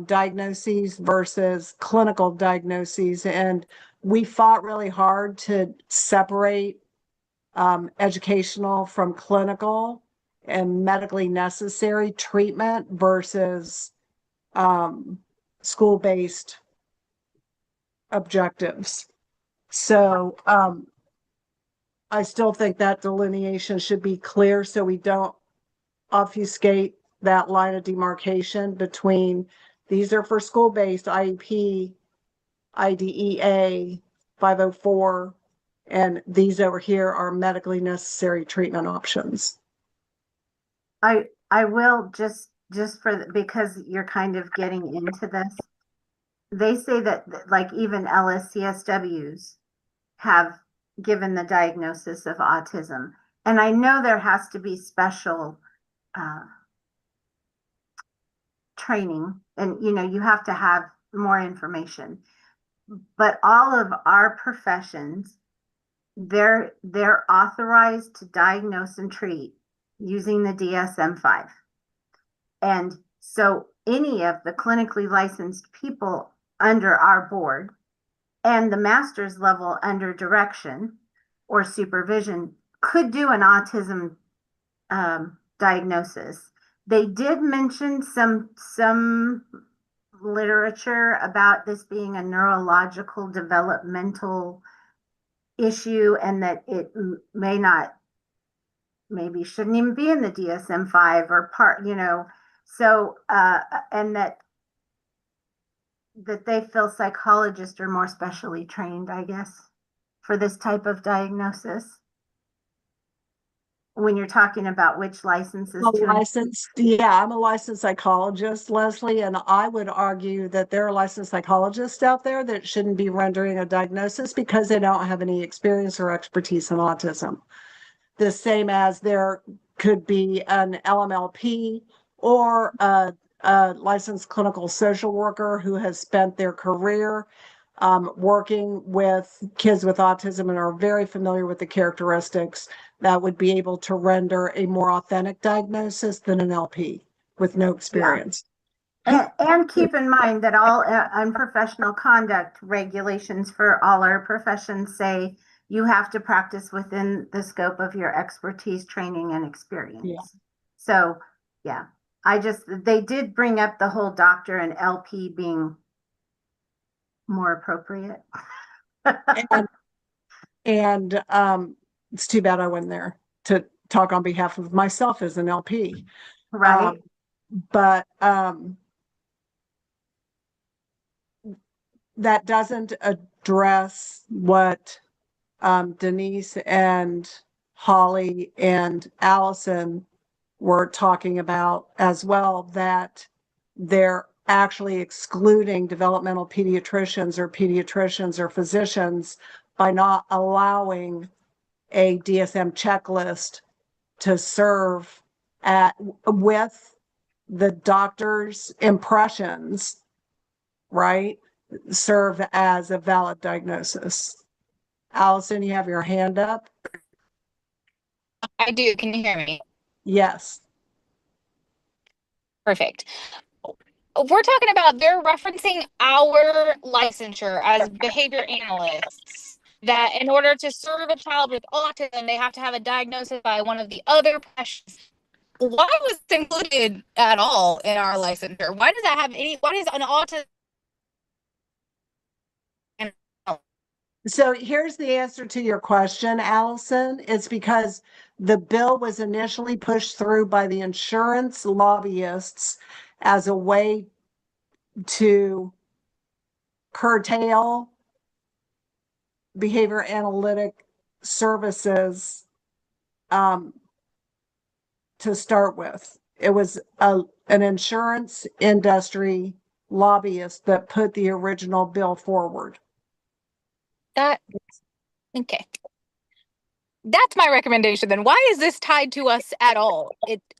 diagnoses versus clinical diagnoses. And we fought really hard to separate educational from clinical and medically necessary treatment versus school-based objectives. So I still think that delineation should be clear so we don't obfuscate that line of demarcation between these are for school-based IEP, IDEA, 504, and these over here are medically necessary treatment options. I will just because you're kind of getting into this. They say that like even LSCSWs have given the diagnosis of autism. And I know there has to be special training, and you have to have more information. But all of our professions, they're authorized to diagnose and treat using the DSM-5. And so any of the clinically licensed people under our board and the master's level under direction or supervision could do an autism diagnosis. They did mention some literature about this being a neurological developmental issue, and that it maybe shouldn't even be in the DSM-5 or part, so and that they feel psychologists are more specially trained, I guess, for this type of diagnosis. When you're talking about which licenses I'm a licensed psychologist, Leslie, and I would argue that there are licensed psychologists out there that shouldn't be rendering a diagnosis because they don't have any experience or expertise in autism. The same as there could be an LMLP or a licensed clinical social worker who has spent their career working with kids with autism and are very familiar with the characteristics that would be able to render a more authentic diagnosis than an LP with no experience. And keep in mind that all unprofessional conduct regulations for all our professions say you have to practice within the scope of your expertise, training, and experience. Yeah. So, yeah, they did bring up the whole doctor and LP being more appropriate. and it's too bad I wasn't there to talk on behalf of myself as an LP. Right. But that doesn't address what Denise and Holly and Allison were talking about as well, that they're actually excluding developmental pediatricians or physicians by not allowing a DSM checklist to serve with the doctor's impressions, right? Serve as a valid diagnosis. Allison, you have your hand up? I do. Can you hear me? Yes. Perfect. We're talking about, they're referencing our licensure as behavior analysts, that in order to serve a child with autism, they have to have a diagnosis by one of the other professions. Why was it included at all in our licensure? Why does that have what is an autism? So here's the answer to your question, Allison. It's because the bill was initially pushed through by the insurance lobbyists as a way to curtail behavior analytic services to start with. It was an insurance industry lobbyist that put the original bill forward. Okay. That's my recommendation then. Why is this tied to us at all?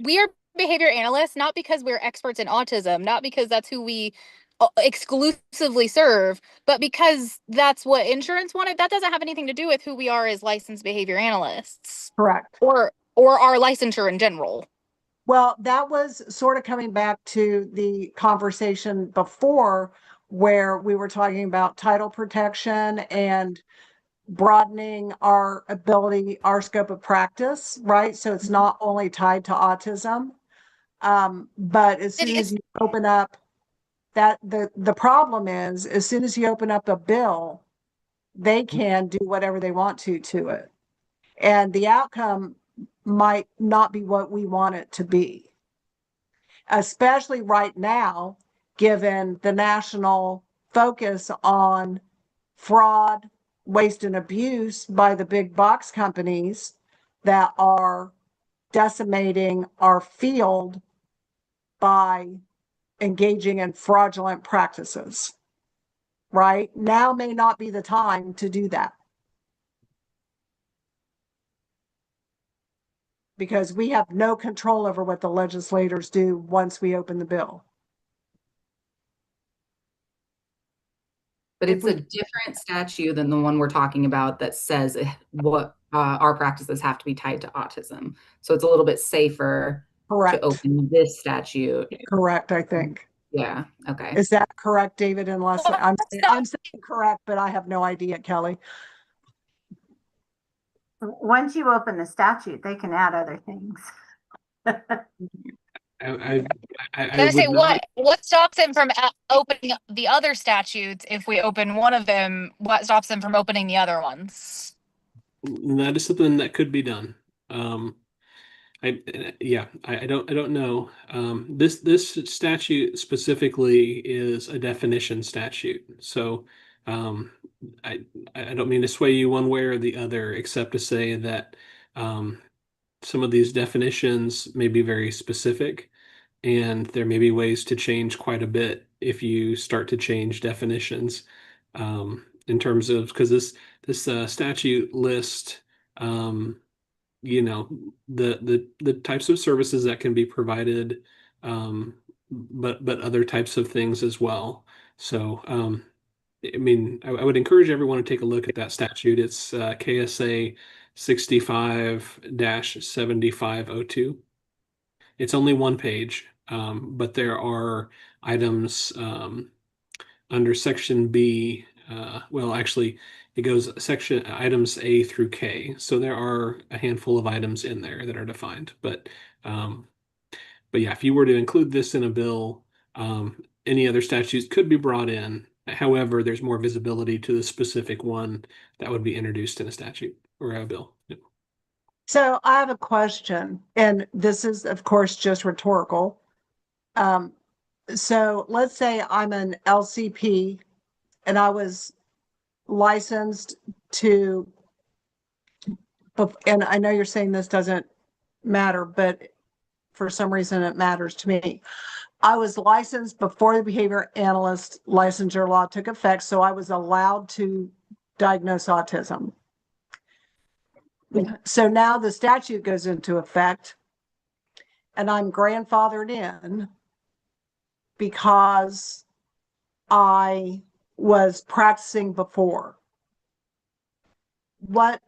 We are behavior analysts, not because we're experts in autism, not because that's who we exclusively serve, but because that's what insurance wanted. That doesn't have anything to do with who we are as licensed behavior analysts. Correct. Or our licensure in general. Well, that was sort of coming back to the conversation before where we were talking about title protection and broadening our ability, our scope of practice, right? So it's not only tied to autism. But as soon as you open up that, the problem is, as soon as you open up a bill, they can do whatever they want to it. And the outcome might not be what we want it to be. Especially right now, given the national focus on fraud, waste, and abuse by the big box companies that are decimating our field by engaging in fraudulent practices. Right now may not be the time to do that, because we have no control over what the legislators do once we open the bill. But it's a different statute than the one we're talking about that says what our practices have to be tied to autism. So it's a little bit safer to open this statute. Correct, I think. Yeah, okay. Is that correct, David? Unless I'm saying correct, but I have no idea, Kelly. Once you open the statute, they can add other things. I gonna say, would what stops them from opening the other statutes? If we open one of them, what stops them from opening the other ones? That is something that could be done. I don't know. This statute specifically is a definition statute. So I don't mean to sway you one way or the other, except to say that some of these definitions may be very specific, and there may be ways to change quite a bit if you start to change definitions in terms of, because this statute list the types of services that can be provided, but other types of things as well. So I mean, I would encourage everyone to take a look at that statute. It's KSA 65-7502. It's only one page, but there are items under section B. Well, actually, it goes section items A through K. So there are a handful of items in there that are defined. But yeah, if you were to include this in a bill, any other statutes could be brought in. However, there's more visibility to the specific one that would be introduced in a statute or a bill. Yep. So I have a question, and this is, of course, just rhetorical. So let's say I'm an LCP and I was licensed to, and I know you're saying this doesn't matter, but for some reason it matters to me. I was licensed before the behavior analyst licensure law took effect, so I was allowed to diagnose autism. So now the statute goes into effect and I'm grandfathered in because I was practicing before. What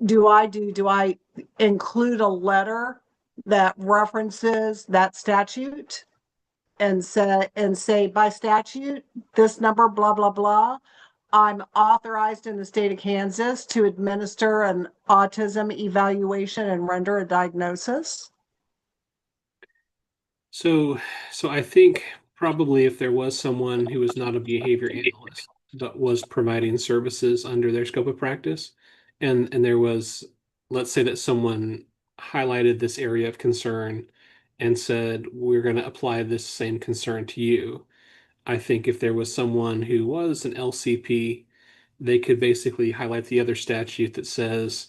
do I do? Do I include a letter that references that statute and say by statute, this number, blah, blah, blah, I'm authorized in the state of Kansas to administer an autism evaluation and render a diagnosis? So I think probably if there was someone who was not a behavior analyst but was providing services under their scope of practice, and there was, let's say that someone highlighted this area of concern and said, we're going to apply this same concern to you. I think if there was someone who was an LCP, they could basically highlight the other statute that says,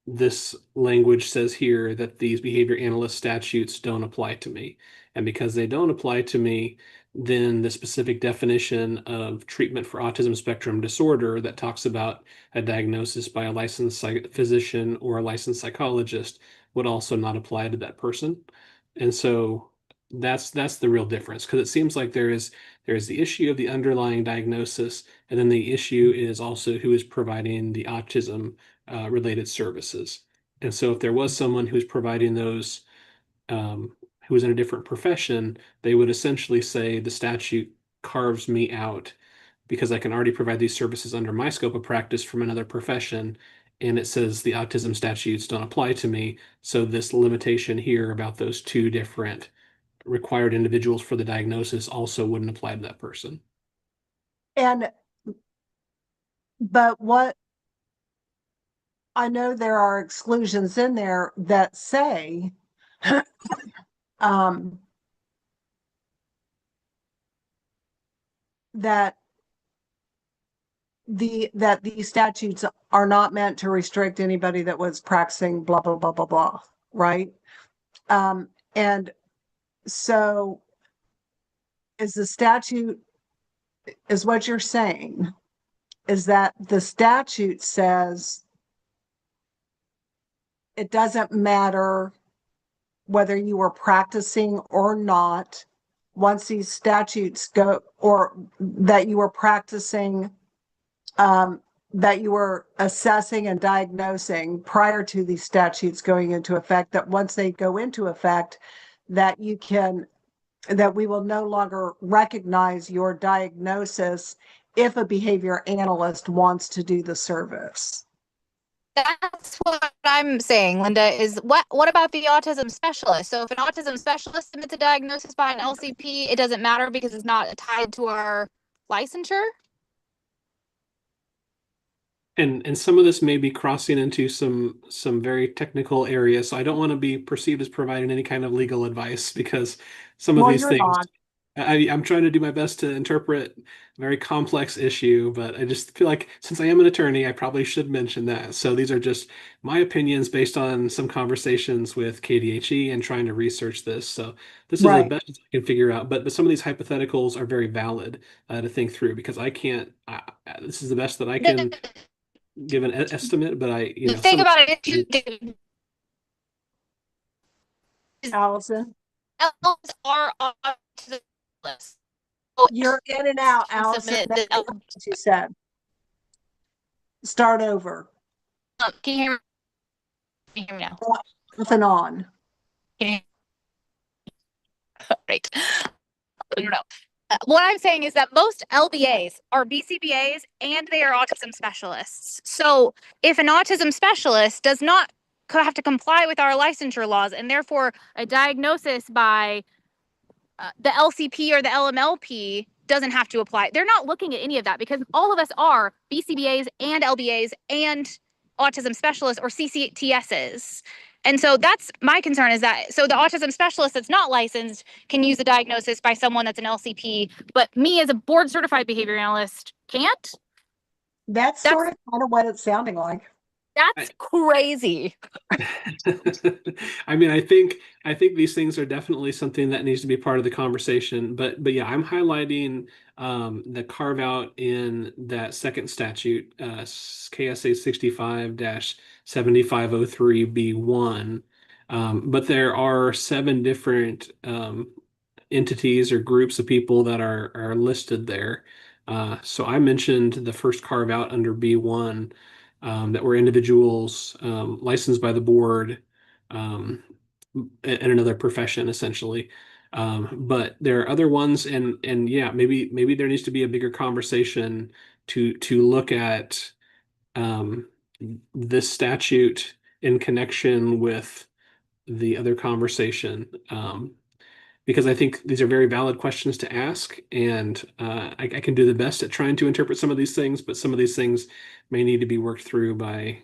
this language says here that these behavior analyst statutes don't apply to me. And because they don't apply to me, then the specific definition of treatment for autism spectrum disorder that talks about a diagnosis by a licensed physician or a licensed psychologist would also not apply to that person. And so that's the real difference, because it seems like there is the issue of the underlying diagnosis, and then the issue is also who is providing the autism related services. And so if there was someone who's providing those, who was in a different profession, they would essentially say the statute carves me out because I can already provide these services under my scope of practice from another profession. And it says the autism statutes don't apply to me. So this limitation here about those two different required individuals for the diagnosis also wouldn't apply to that person. But what I know, there are exclusions in there that say that these statutes are not meant to restrict anybody that was practicing blah blah blah blah blah, right? And so is the statute, is what you're saying, is that the statute says it doesn't matter whether you were practicing or not, once these statutes go, or that you were practicing, that you were assessing and diagnosing prior to these statutes going into effect, that once they go into effect, that we will no longer recognize your diagnosis if a behavior analyst wants to do the service. That's what I'm saying, Linda, is what about the autism specialist? So if an autism specialist submits a diagnosis by an LCP, it doesn't matter because it's not tied to our licensure? And some of this may be crossing into some very technical areas. So I don't want to be perceived as providing any kind of legal advice, because some of these things, I'm trying to do my best to interpret a very complex issue, but I just feel like since I am an attorney, I probably should mention that. So these are just my opinions based on some conversations with KDHE and trying to research this. So this is the best I can figure out. But some of these hypotheticals are very valid to think through, because I can't. This is the best that I can give an estimate, but The thing about it is, Allison, elves are on the list. you're in and out, Allison. That's what you said. Start over. Can you hear me? Can you hear me now? Off and on. Right. I don't know. What I'm saying is that most LBAs are BCBAs and they are autism specialists. So if an autism specialist does not have to comply with our licensure laws, and therefore a diagnosis by the LCP or the LMLP doesn't have to apply, they're not looking at any of that, because all of us are BCBAs and LBAs and autism specialists or CCTSs. And so that's my concern, is that so the autism specialist that's not licensed can use a diagnosis by someone that's an LCP, but me as a board certified behavior analyst can't? That's sort of kind of what it's sounding like. That's crazy. I mean, I think these things are definitely something that needs to be part of the conversation. But yeah, I'm highlighting the carve out in that second statute, KSA 65-7503B1. But there are 7 different entities or groups of people that are listed there. So I mentioned the first carve out under B1. That were individuals licensed by the board in another profession, essentially. But there are other ones, and yeah, maybe there needs to be a bigger conversation to look at this statute in connection with the other conversation. because I think these are very valid questions to ask, and I can do the best at trying to interpret some of these things, but some of these things may need to be worked through by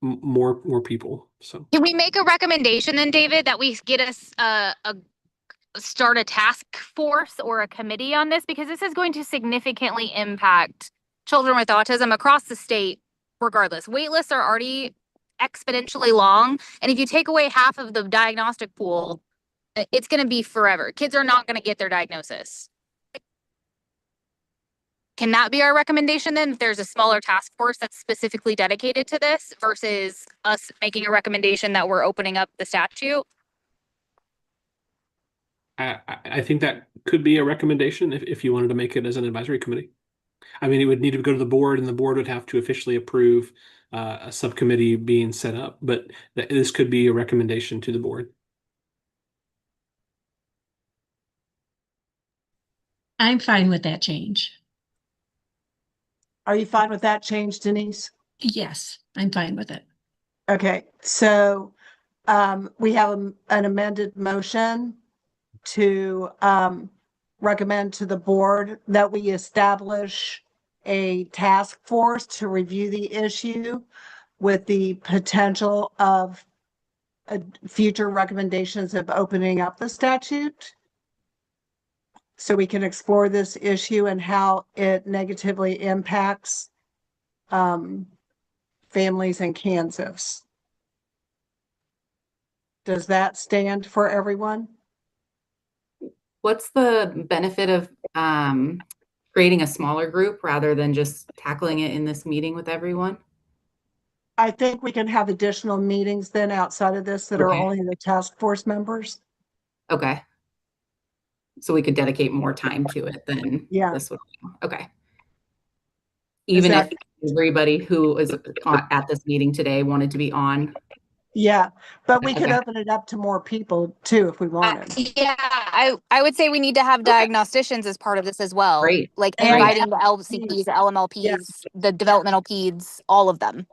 more people. So Can we make a recommendation then, David, that we get us start a task force or a committee on this? Because this is going to significantly impact children with autism across the state, regardless. Wait lists are already exponentially long. And if you take away half of the diagnostic pool, it's going to be forever. Kids are not going to get their diagnosis. Can that be our recommendation then? If there's a smaller task force that's specifically dedicated to this versus us making a recommendation that we're opening up the statute? I think that could be a recommendation if you wanted to make it as an advisory committee. I mean, it would need to go to the board, and the board would have to officially approve a subcommittee being set up, but this could be a recommendation to the board. I'm fine with that change. Are you fine with that change, Denise? Yes, I'm fine with it. Okay, so we have an amended motion to recommend to the board that we establish a task force to review the issue with the potential of future recommendations of opening up the statute, so we can explore this issue and how it negatively impacts families in Kansas. Does that stand for everyone? What's the benefit of creating a smaller group rather than just tackling it in this meeting with everyone? I think we can have additional meetings then outside of this that are Okay. only the task force members. Okay. So we could dedicate more time to it than Yeah. this would. Okay. Even if everybody who is at this meeting today wanted to be on. Yeah, but we could Okay. open it up to more people too if we wanted. Yeah, I would say we need to have diagnosticians as part of this as well. Great. Like And inviting the LCPs, the LMLPs, the developmental peds, all of them.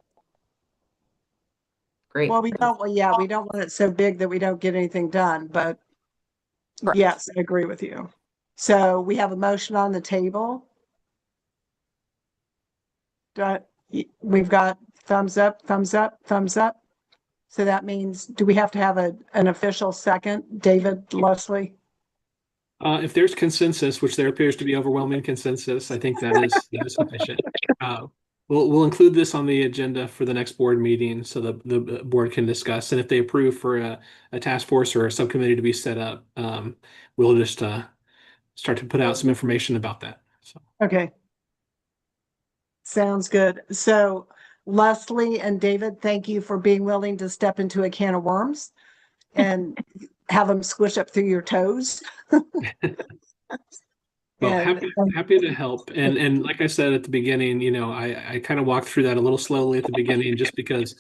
Great. Well, we don't want it so big that we don't get anything done, but Correct. yes, I agree with you. So we have a motion on the table. We've got thumbs up, thumbs up, thumbs up. So that means, do we have to have an official second? David, Leslie? If there's consensus, which there appears to be overwhelming consensus, I think that is sufficient. We'll include this on the agenda for the next board meeting so the board can discuss. And if they approve for a task force or a subcommittee to be set up, we'll just start to put out some information about that. So. Okay. Sounds good. So Leslie and David, thank you for being willing to step into a can of worms and have them squish up through your toes. Well, happy to help. And like I said at the beginning, you know, I kind of walked through that a little slowly at the beginning just because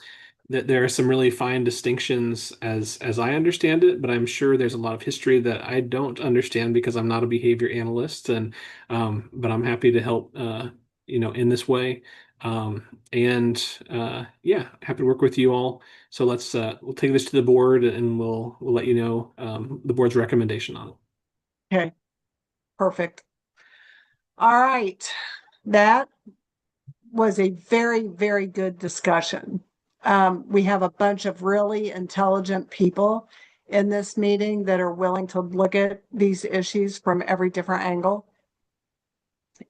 there are some really fine distinctions as I understand it, but I'm sure there's a lot of history that I don't understand because I'm not a behavior analyst, and but I'm happy to help you know, in this way. Yeah, happy to work with you all. So let's we'll take this to the board and we'll let you know the board's recommendation on it. Okay, perfect. All right, that was a very, very good discussion. We have a bunch of really intelligent people in this meeting that are willing to look at these issues from every different angle.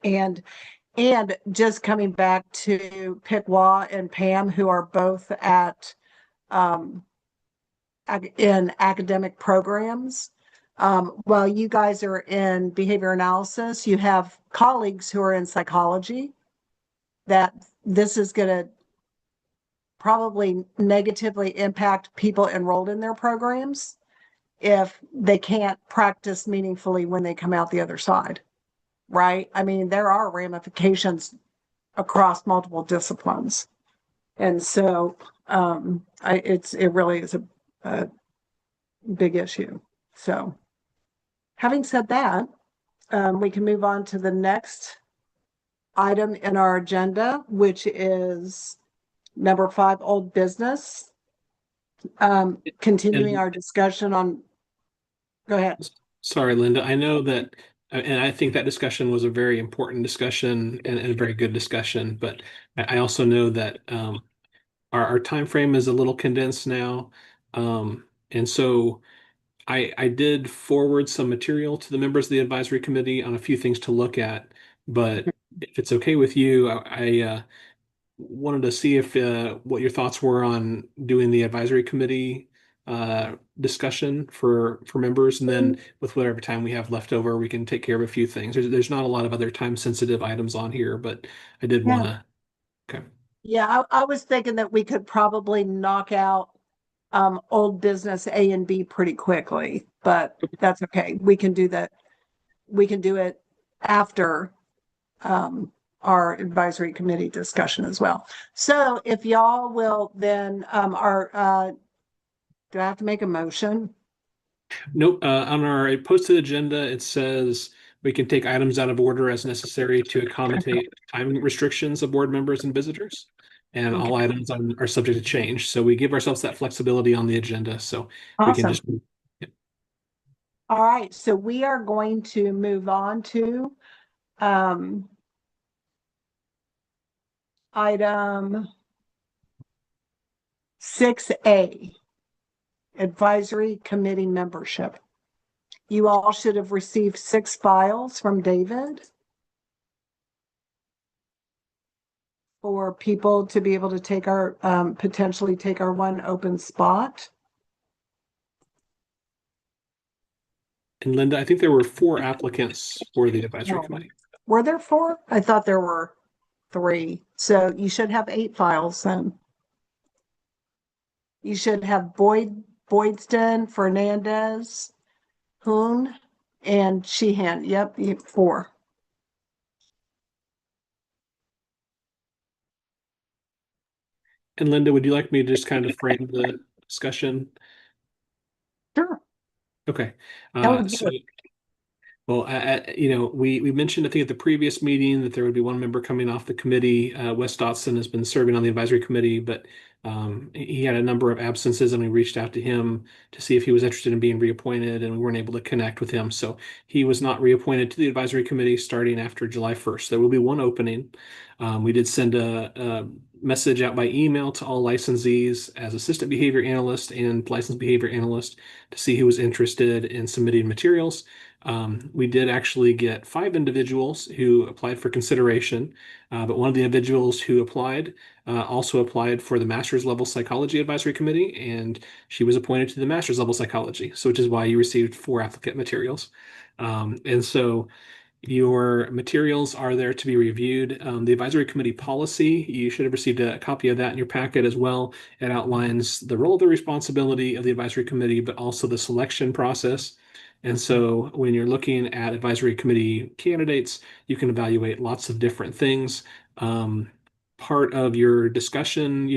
And just coming back to Piqua and Pam, who are both at in academic programs. While you guys are in behavior analysis, you have colleagues who are in psychology, that this is going to probably negatively impact people enrolled in their programs if they can't practice meaningfully when they come out the other side, right? I mean, there are ramifications across multiple disciplines. And so it really is a big issue. So having said that, we can move on to the next item in our agenda, which is number 5, old business. Continuing our discussion on, go ahead. Sorry, Linda. I know that, and I think that discussion was a very important discussion and a very good discussion, but I also know that our time frame is a little condensed now. And so I did forward some material to the members of the advisory committee on a few things to look at, but if it's okay with you, I wanted to see if what your thoughts were on doing the advisory committee discussion for members, and then with whatever time we have left over, we can take care of a few things. There's not a lot of other time sensitive items on here, but I did want to. Okay. Yeah, I was thinking that we could probably knock out old business A and B pretty quickly, but that's okay. We can do that. We can do it after our advisory committee discussion as well. So if y'all will then do I have to make a motion? Nope. On our posted agenda, it says we can take items out of order as necessary to accommodate time restrictions of board members and visitors. And all items are subject to change. So we give ourselves that flexibility on the agenda. So we can Awesome. just. All right, so we are going to move on to item 6A, advisory committee membership. You all should have received 6 files from David for people to be able to take our, potentially take our one open spot. And Linda, I think there were 4 applicants for the advisory committee. Were there 4? I thought there were 3. So you should have 8 files then. You should have Boydston, Fernandez, Hoon, and Sheehan. Yep, 4. And Linda, would you like me to just kind of frame the discussion? Sure. Okay. That would be So, well, we mentioned, I think, at the previous meeting that there would be one member coming off the committee. Wes Dotson has been serving on the advisory committee, but he had a number of absences, and we reached out to him to see if he was interested in being reappointed, and we weren't able to connect with him. So he was not reappointed to the advisory committee starting after July 1st. There will be one opening. We did send a message out by email to all licensees as assistant behavior analyst and licensed behavior analyst to see who was interested in submitting materials. We did actually get 5 individuals who applied for consideration, but one of the individuals who applied also applied for the master's level psychology advisory committee, and she was appointed to the master's level psychology, so which is why you received 4 applicant materials. And so your materials are there to be reviewed. The advisory committee policy, you should have received a copy of that in your packet as well. It outlines the role, the responsibility of the advisory committee, but also the selection process. And so when you're looking at advisory committee candidates, you can evaluate lots of different things. Part of your discussion,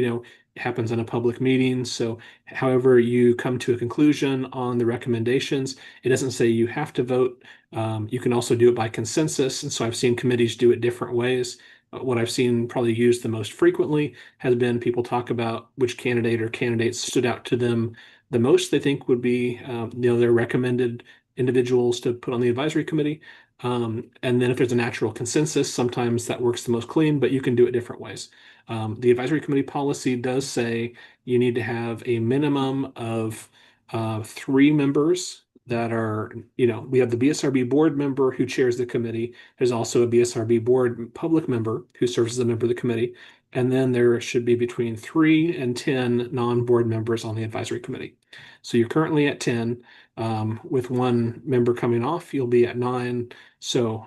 happens in a public meeting. So however you come to a conclusion on the recommendations, it doesn't say you have to vote. You can also do it by consensus. And so I've seen committees do it different ways. What I've seen probably used the most frequently has been people talk about which candidate or candidates stood out to them the most they think would be their recommended individuals to put on the advisory committee. And then if there's a natural consensus, sometimes that works the most clean, but you can do it different ways. The advisory committee policy does say you need to have a minimum of 3 members that are, we have the BSRB board member who chairs the committee. There's also a BSRB board public member who serves as a member of the committee. And then there should be between 3 and 10 non-board members on the advisory committee. So you're currently at 10. With 1 member coming off, you'll be at 9. So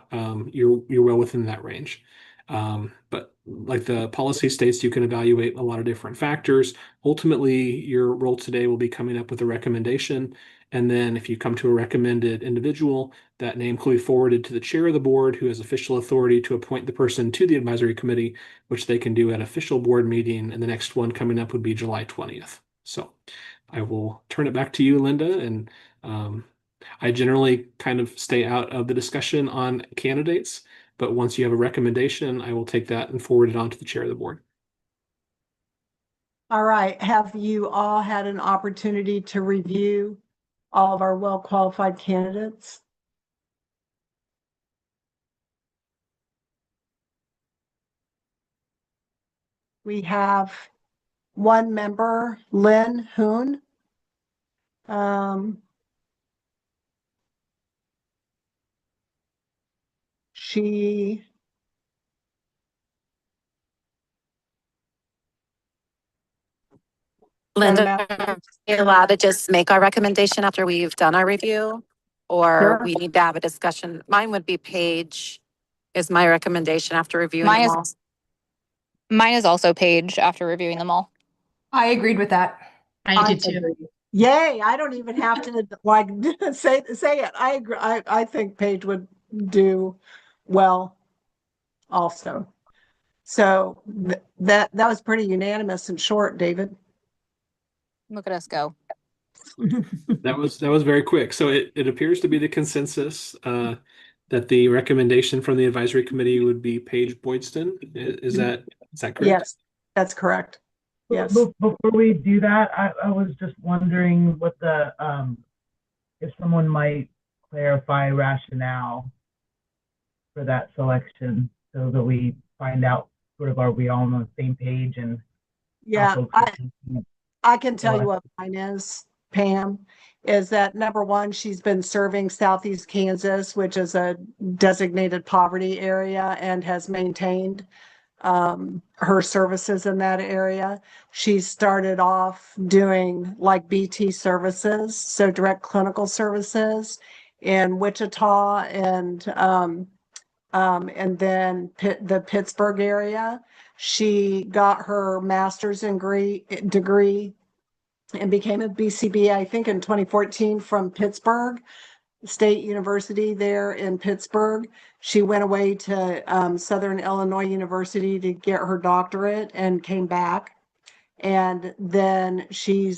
you're well within that range. But like the policy states, you can evaluate a lot of different factors. Ultimately, your role today will be coming up with a recommendation. And then if you come to a recommended individual, that name will be forwarded to the chair of the board, who has official authority to appoint the person to the advisory committee, which they can do at official board meeting. And the next one coming up would be July 20th. So I will turn it back to you, Linda. And I generally kind of stay out of the discussion on candidates, but once you have a recommendation, I will take that and forward it on to the chair of the board. All right. Have you all had an opportunity to review all of our well-qualified candidates. We have one member, Lynn Hoon. She Linda, are we allowed to just make our recommendation after we've done our review? Or Sure. we need to have a discussion? Mine would be Paige is my recommendation after reviewing Mine them is- all. Mine is also Paige after reviewing them all. I agreed with that. I did too. agree. Yay, I don't even have to like say it. I agree. I think Paige would do well also. So that was pretty unanimous and short, David. Look at us go. That was very quick. So it appears to be the consensus that the recommendation from the advisory committee would be Paige Boydston. Is that correct? Yes, that's correct. Yes. Before we do that, I was just wondering what the, if someone might clarify rationale for that selection so that we find out sort of are we all on the same page and Yeah, how folks are thinking. I can tell you what mine is, Pam, is that number one, she's been serving Southeast Kansas, which is a designated poverty area, and has maintained her services in that area. She started off doing like BT services, so direct clinical services in Wichita and then the Pittsburgh area. She got her master's degree and became a BCBA, I think in 2014 from Pittsburgh State University there in Pittsburgh. She went away to Southern Illinois University to get her doctorate and came back. And then then she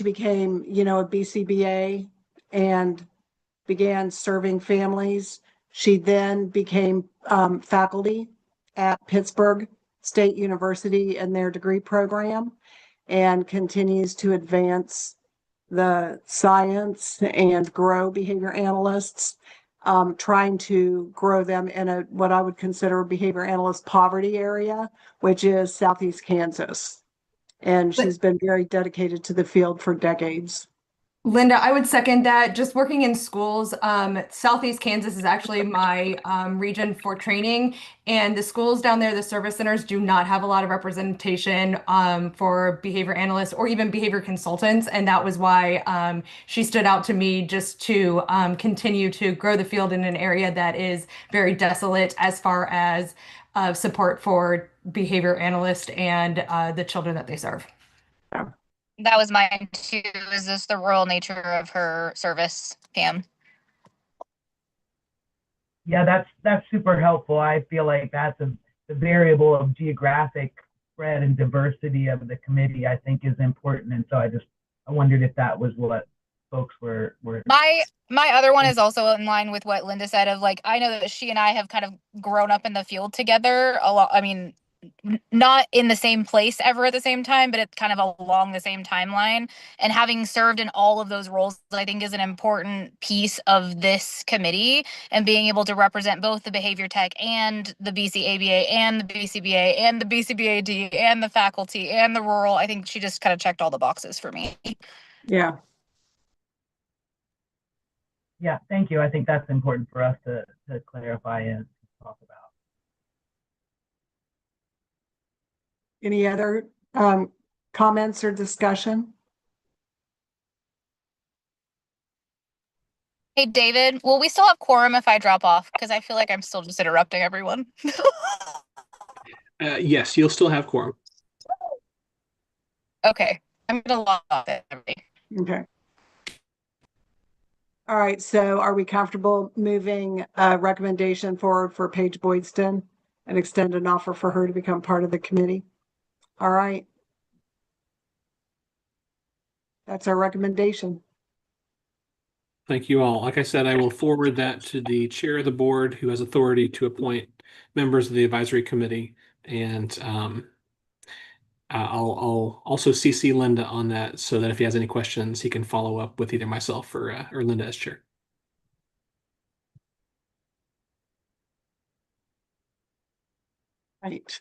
became, a BCBA and began serving families. She then became faculty at Pittsburgh State University in their degree program and continues to advance the science and grow behavior analysts, trying to grow them in what I would consider a behavior analyst poverty area, which is Southeast Kansas. And she's been very dedicated to the field for decades. Linda, I would second that. Just working in schools, Southeast Kansas is actually my region for training, and the schools down there, the service centers, do not have a lot of representation for behavior analysts or even behavior consultants, and that was why she stood out to me, just to continue to grow the field in an area that is very desolate as far as support for behavior analysts and the children that they serve. That was mine too. Is this the rural nature of her service, Pam? Yeah, that's super helpful. I feel like that's the variable of geographic spread and diversity of the committee, I think, is important. And so I wondered if that was what folks were. My other one is also in line with what Linda said, of like, I know that she and I have kind of grown up in the field together a lot. I mean, not in the same place ever at the same time, but it's kind of along the same timeline. And having served in all of those roles, I think, is an important piece of this committee, and being able to represent both the behavior tech and the BCABA and the BCBA and the BCBAD and the faculty and the rural. I think she just kind of checked all the boxes for me. Yeah. Yeah, thank you. I think that's important for us to clarify and talk about. Any other comments or discussion? Hey, David, will we still have quorum if I drop off? Because I feel like I'm still just interrupting everyone. Yes, you'll still have quorum. Okay, I'm gonna log off it. Okay. All right, so are we comfortable moving a recommendation forward for Paige Boydston and extend an offer for her to become part of the committee? All right. That's our recommendation. Thank you all. Like I said, I will forward that to the chair of the board, who has authority to appoint members of the advisory committee. And I'll also CC Linda on that so that if he has any questions, he can follow up with either myself or Linda as chair. Right.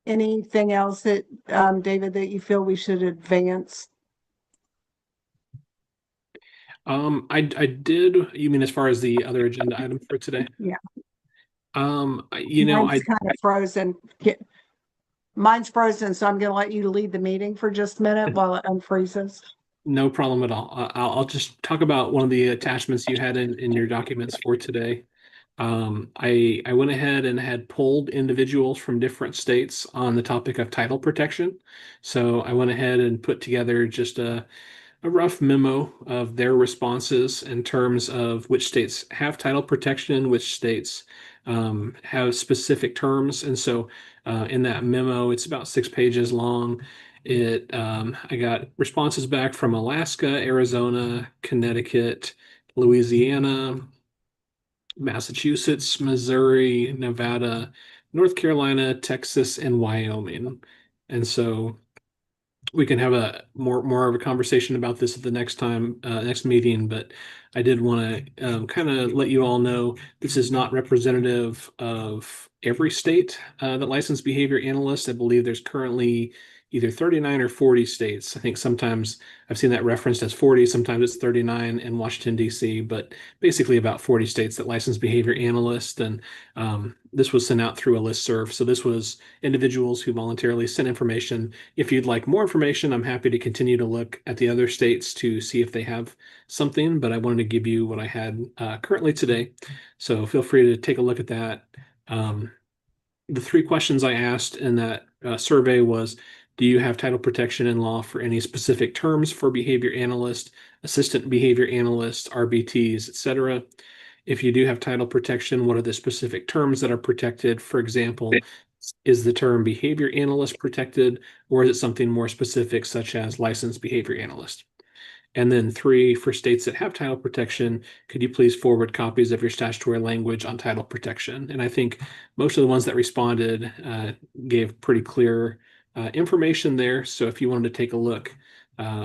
Anything else that, David, that you feel we should advance? I did, you mean as far as the other agenda item for today? Yeah. I Mine's kind of frozen. Mine's frozen, so I'm gonna let you lead the meeting for just a minute while it unfreezes. no problem at all. I'll just talk about one of the attachments you had in your documents for today. I went ahead and had pulled individuals from different states on the topic of title protection. So I went ahead and put together just a rough memo of their responses in terms of which states have title protection, which states have specific terms. And so in that memo, it's about 6 pages long. I got responses back from Alaska, Arizona, Connecticut, Louisiana, Massachusetts, Missouri, Nevada, North Carolina, Texas, and Wyoming. And so we can have a more of a conversation about this at the next meeting, but I did want to kind of let you all know this is not representative of every state that licensed behavior analysts. I believe there's currently either 39 or 40 states. I think sometimes I've seen that referenced as 40, sometimes it's 39 in Washington, D.C., but basically about 40 states that license behavior analysts. And this was sent out through a listserv. So this was individuals who voluntarily sent information. If you'd like more information, I'm happy to continue to look at the other states to see if they have something, but I wanted to give you what I had currently today. So feel free to take a look at that. The 3 questions I asked in that survey was, do you have title protection in law for any specific terms for behavior analyst, assistant behavior analyst, RBTs, etc.? If you do have title protection, what are the specific terms that are protected? For example, is the term behavior analyst protected, or is it something more specific, such as licensed behavior analyst? And then 3, for states that have title protection, could you please forward copies of your statutory language on title protection? And I think most of the ones that responded gave pretty clear information there. So if you wanted to take a look,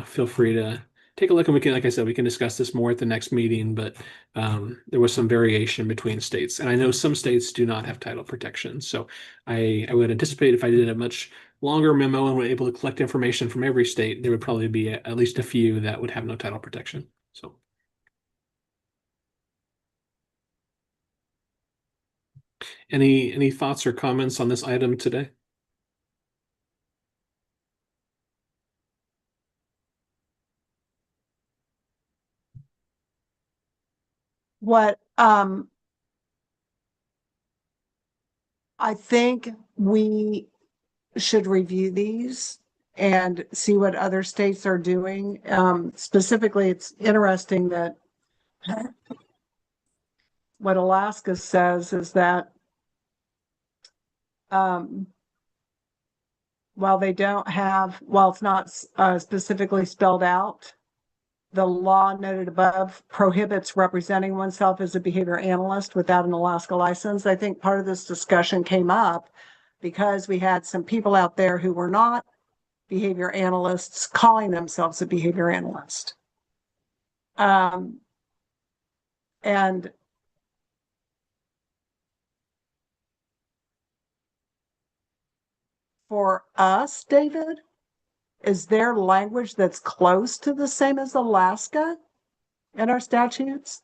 feel free to take a look, and we can, like I said, we can discuss this more at the next meeting, but there was some variation between states. And I know some states do not have title protection. So I would anticipate if I did a much longer memo and were able to collect information from every state, there would probably be at least a few that would have no title protection. So. Any thoughts or comments on this item today? What, I think we should review these and see what other states are doing. Specifically, it's interesting that what Alaska says is that while it's not specifically spelled out, the law noted above prohibits representing oneself as a behavior analyst without an Alaska license. I think part of this discussion came up because we had some people out there who were not behavior analysts calling themselves a behavior analyst. And for us, David, is there language that's close to the same as Alaska in our statutes?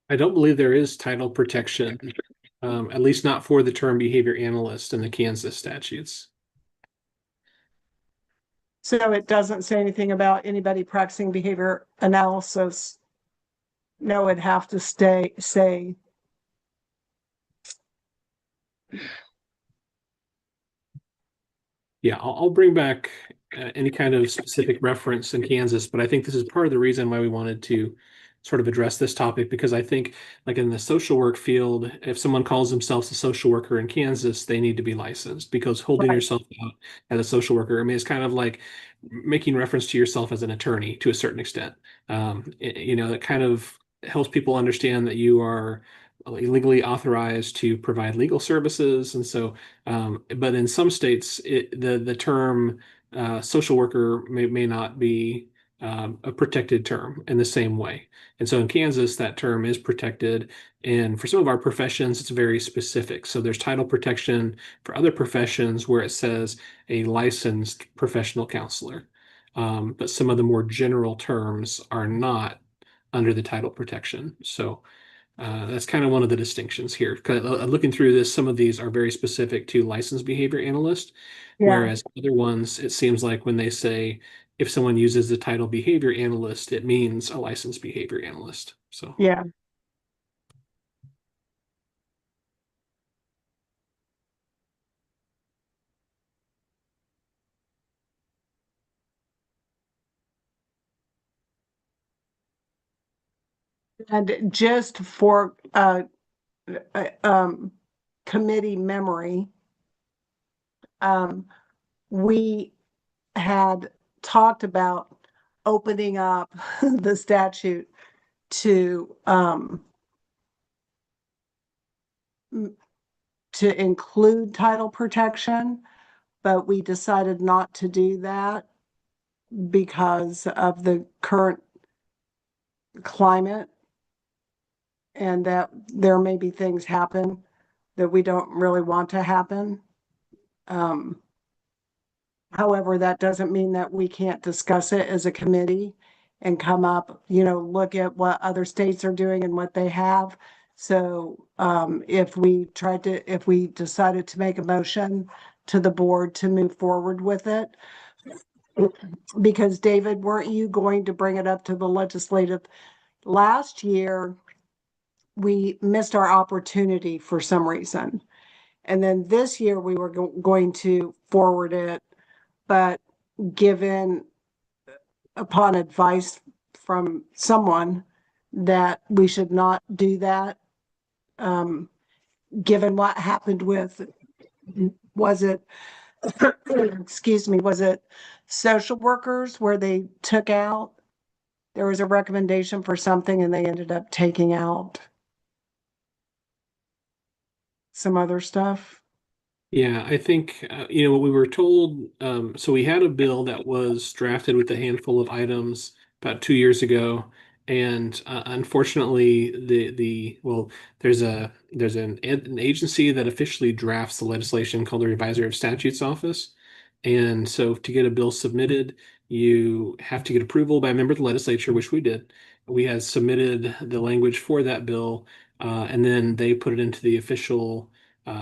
I don't believe there is title protection, at least not for the term behavior analyst in the Kansas statutes. So it doesn't say anything about anybody practicing behavior analysis. No, it'd have to say. Yeah, I'll bring back any kind of specific reference in Kansas, but I think this is part of the reason why we wanted to sort of address this topic, because I think, like in the social work field, if someone calls themselves a social worker in Kansas, they need to be licensed, because holding Right. yourself out as a social worker, I mean, it's kind of like making reference to yourself as an attorney to a certain extent. That kind of helps people understand that you are legally authorized to provide legal services. And so, but in some states, the term social worker may not be a protected term in the same way. And so in Kansas, that term is protected. And for some of our professions, it's very specific. So there's title protection for other professions where it says a licensed professional counselor. But some of the more general terms are not under the title protection. So that's kind of one of the distinctions here. Looking through this, some of these are very specific to licensed behavior analyst, Yeah. whereas other ones, it seems like when they say if someone uses the title behavior analyst, it means a licensed behavior analyst. So Yeah. And just for committee memory, we had talked about opening up the statute to include title protection, but we decided not to do that because of the current climate, and that there may be things happen that we don't really want to happen. However, that doesn't mean that we can't discuss it as a committee and come up, look at what other states are doing and what they have. So if we decided to make a motion to the board to move forward with it, because David, weren't you going to bring it up to the legislative? Last year, we missed our opportunity for some reason. And then this year we were going to forward it, but given upon advice from someone that we should not do that, given what happened with, was it, excuse me, was it social workers where they took out, there was a recommendation for something and they ended up taking out some other stuff? yeah, I think, what we were told, so we had a bill that was drafted with a handful of items about 2 years ago. And unfortunately, there's an agency that officially drafts the legislation called the Revisor of Statutes Office. And so to get a bill submitted, you have to get approval by a member of the legislature, which we did. We had submitted the language for that bill, and then they put it into the official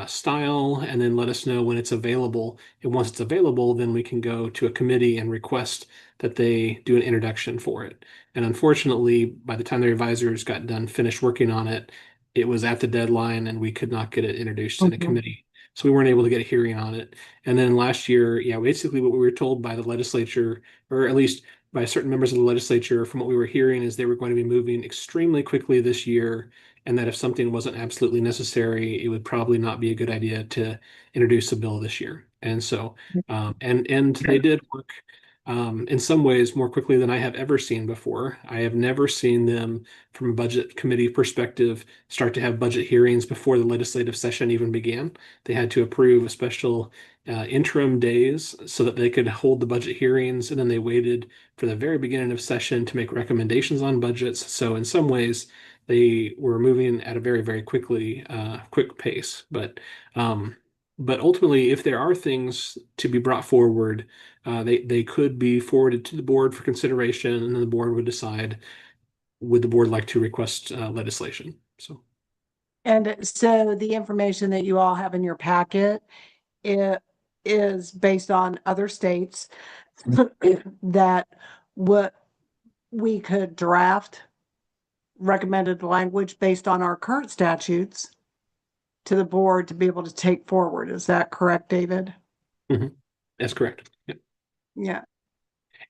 style and then let us know when it's available. And once it's available, then we can go to a committee and request that they do an introduction for it. And unfortunately, by the time the revisers got done, finished working on it, it was at the deadline and we could not get it introduced in a committee. So we weren't able to get a hearing on it. And then last year, yeah, basically what we were told by the legislature, or at least by certain members of the legislature, from what we were hearing, is they were going to be moving extremely quickly this year, and that if something wasn't absolutely necessary, it would probably not be a good idea to introduce a bill this year. And so, and they did work in some ways more quickly than I have ever seen before. I have never seen them, from a budget committee perspective, start to have budget hearings before the legislative session even began. They had to approve a special interim days so that they could hold the budget hearings, and then they waited for the very beginning of session to make recommendations on budgets. So in some ways, they were moving at a very, very quick pace. But ultimately, if there are things to be brought forward, they could be forwarded to the board for consideration, and then the board would decide, would the board like to request legislation? So, And so the information that you all have in your packet, it is based on other states that what we could draft recommended language based on our current statutes to the board to be able to take forward. Is that correct, David? that's correct. Yeah. Yeah.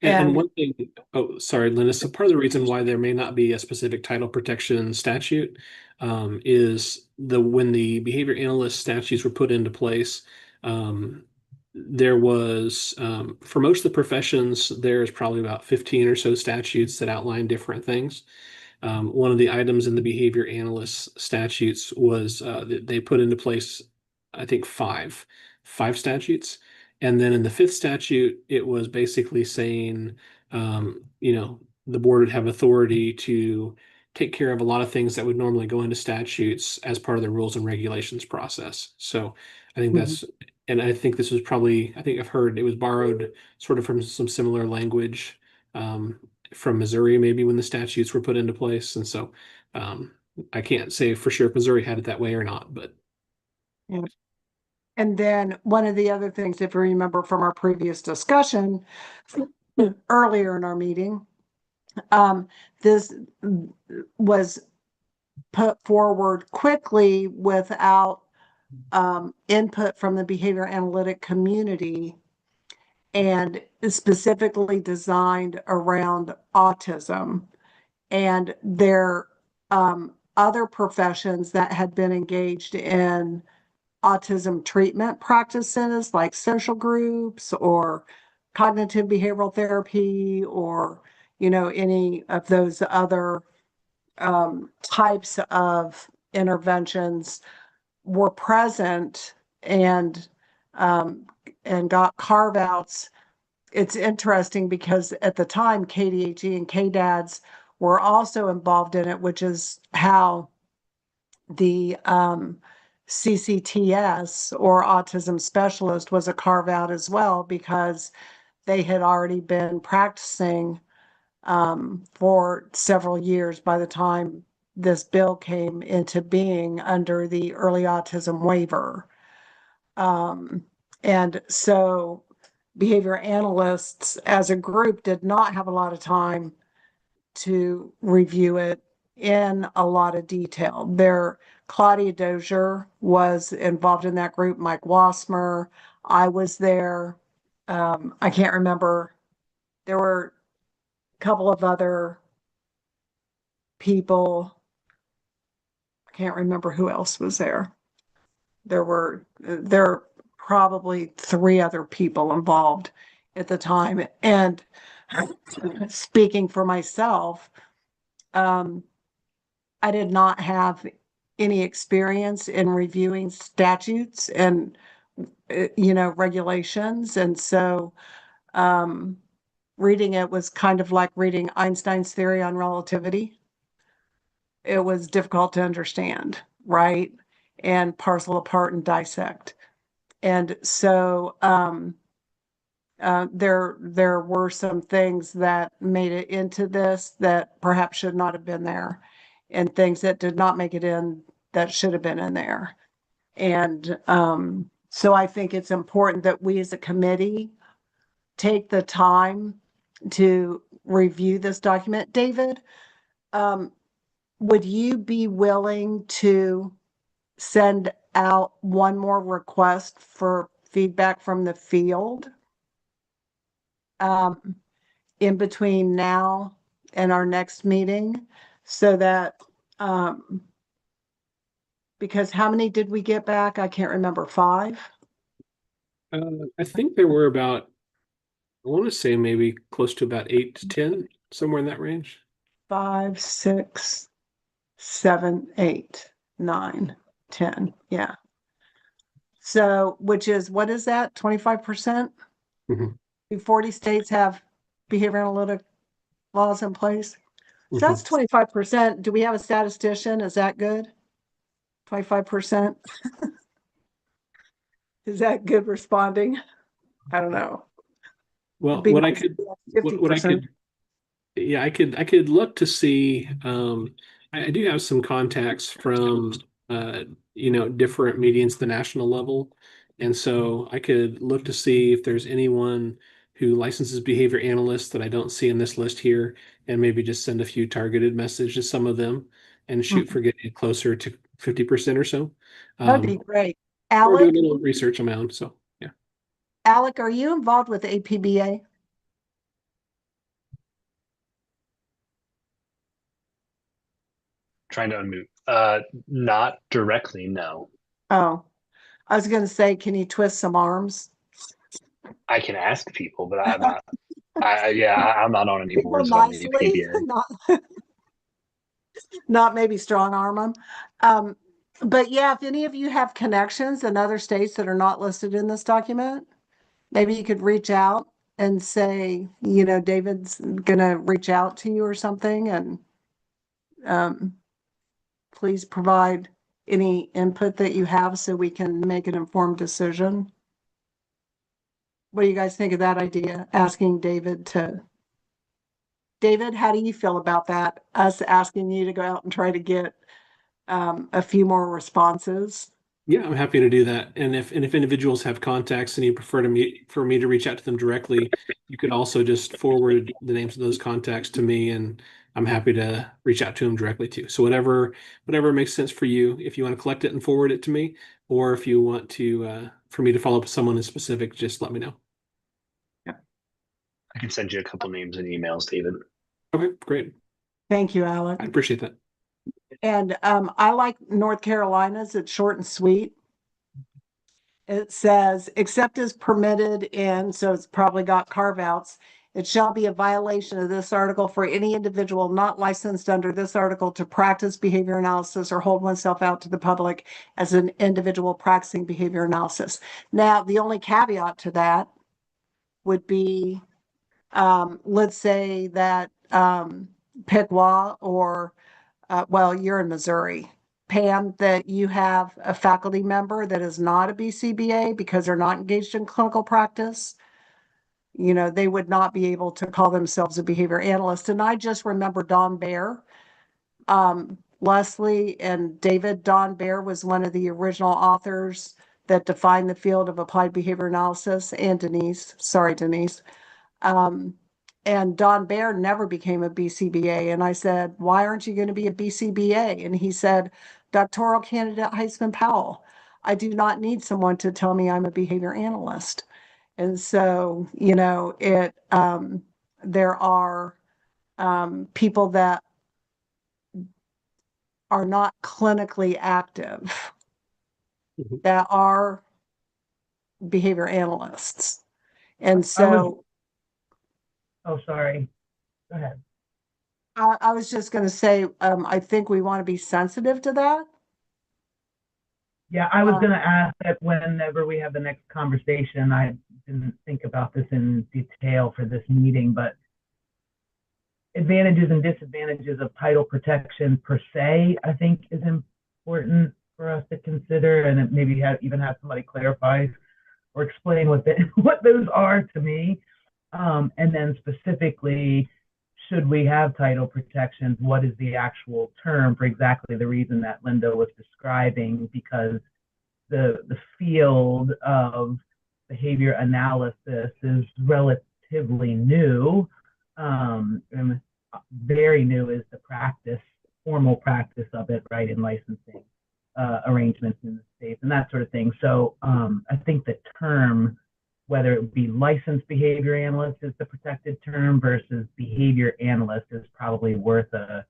And one thing, oh, sorry, Linda. So part of the reason why there may not be a specific title protection statute is when the behavior analyst statutes were put into place, there was, for most of the professions, there's probably about 15 or so statutes that outline different things. One of the items in the behavior analyst statutes was they put into place, I think, five statutes. And then in the fifth statute, it was basically saying, the board would have authority to take care of a lot of things that would normally go into statutes as part of the rules and regulations process. So I think and I think this was probably, I think I've heard it was borrowed sort of from some similar language from Missouri, maybe when the statutes were put into place. And so I can't say for sure if Missouri had it that way or not, but. Yeah. And then one of the other things, if you remember from our previous discussion earlier in our meeting, this was put forward quickly without input from the behavior analytic community, and is specifically designed around autism. And there other professions that had been engaged in autism treatment practices like social groups or cognitive behavioral therapy or any of those other types of interventions were present and got carve outs. It's interesting because at the time KDHE and KDADS were also involved in it, which is how the CCTS or autism specialist was a carve out as well, because they had already been practicing for several years by the time this bill came into being under the early autism waiver. And so behavior analysts as a group did not have a lot of time to review it in a lot of detail. Claudia Dozier was involved in that group, Mike Wassmer, I was there. I can't remember. There were a couple of other people. I can't remember who else was there. There were probably 3 other people involved at the time. And speaking for myself, I did not have any experience in reviewing statutes and regulations, and so reading it was kind of like reading Einstein's theory on relativity. It was difficult to understand, right? And parcel apart and dissect. And so there were some things that made it into this that perhaps should not have been there, and things that did not make it in that should have been in there. And so I think it's important that we as a committee take the time to review this document. David, would you be willing to send out one more request for feedback from the field in between now and our next meeting, so that because how many did we get back? I can't remember. 5? I think there were about, I want to say maybe close to about 8 to 10, somewhere in that range. 5, 6, 7, 8, 9, 10. Yeah. So, which is, what is that? 25%? Do 40 states have behavior analytic laws in place? So that's 25%. Do we have a statistician? Is that good? 25%? Is that good responding? I don't know. Well, Be what I nice could, if we had what I 50%. could, yeah, I could look to see. I do have some contacts from different meetings at the national level, and so I could look to see if there's anyone who licenses behavior analysts that I don't see in this list here, and maybe just send a few targeted messages to some of them and shoot for getting closer to 50% or so. That'd be great. Or do a Alec, little research on my own. So yeah. Alec, are you involved with APBA? Trying to unmute. Not directly, no. Oh, I was going to say, can you twist some arms? I can ask people, but I'm not. I'm not on any boards on the nicely, APBA. not not maybe strong arm them. But yeah, if any of you have connections in other states that are not listed in this document, maybe you could reach out and say, David's gonna reach out to you or something, and please provide any input that you have so we can make an informed decision. What do you guys think of that idea? Asking David, how do you feel about that? Us asking you to go out and try to get a few more responses? Yeah, I'm happy to do that. And if individuals have contacts and you prefer for me to reach out to them directly, you could also just forward the names of those contacts to me, and I'm happy to reach out to them directly too. So whatever makes sense for you. If you want to collect it and forward it to me, or if you want to for me to follow up with someone in specific, just let me know. I can send you a couple names and emails, David. Okay, great. Thank you, Alec. I appreciate that. And I like North Carolina's. It's short and sweet. It says, except as permitted in, so it's probably got carve outs. It shall be a violation of this article for any individual not licensed under this article to practice behavior analysis or hold oneself out to the public as an individual practicing behavior analysis. Now, the only caveat to that would be, let's say that Piqua or, well, you're in Missouri, Pam, that you have a faculty member that is not a BCBA because they're not engaged in clinical practice. They would not be able to call themselves a behavior analyst. And I just remember Don Bear, Leslie and David. Don Bear was one of the original authors that defined the field of applied behavior analysis, and Denise. And Don Bear never became a BCBA. And I said, why aren't you going to be a BCBA? And he said, doctoral candidate Heisman Powell, I do not need someone to tell me I'm a behavior analyst. And so, there are people that are not clinically active that are behavior analysts. And so Oh, sorry. Go ahead. I was just going to say, I think we want to be sensitive to that. Yeah, I was going to ask that whenever we have the next conversation, I didn't think about this in detail for this meeting, but advantages and disadvantages of title protection per se, I think is important for us to consider, and maybe even have somebody clarify or explain what those are to me. And then specifically, should we have title protections? What is the actual term for exactly the reason that Linda was describing? Because the field of behavior analysis is relatively new. And very new is the formal practice of it, right, in licensing arrangements in the states and that sort of thing. So I think the term, whether it be licensed behavior analyst is the protected term versus behavior analyst, is probably worth a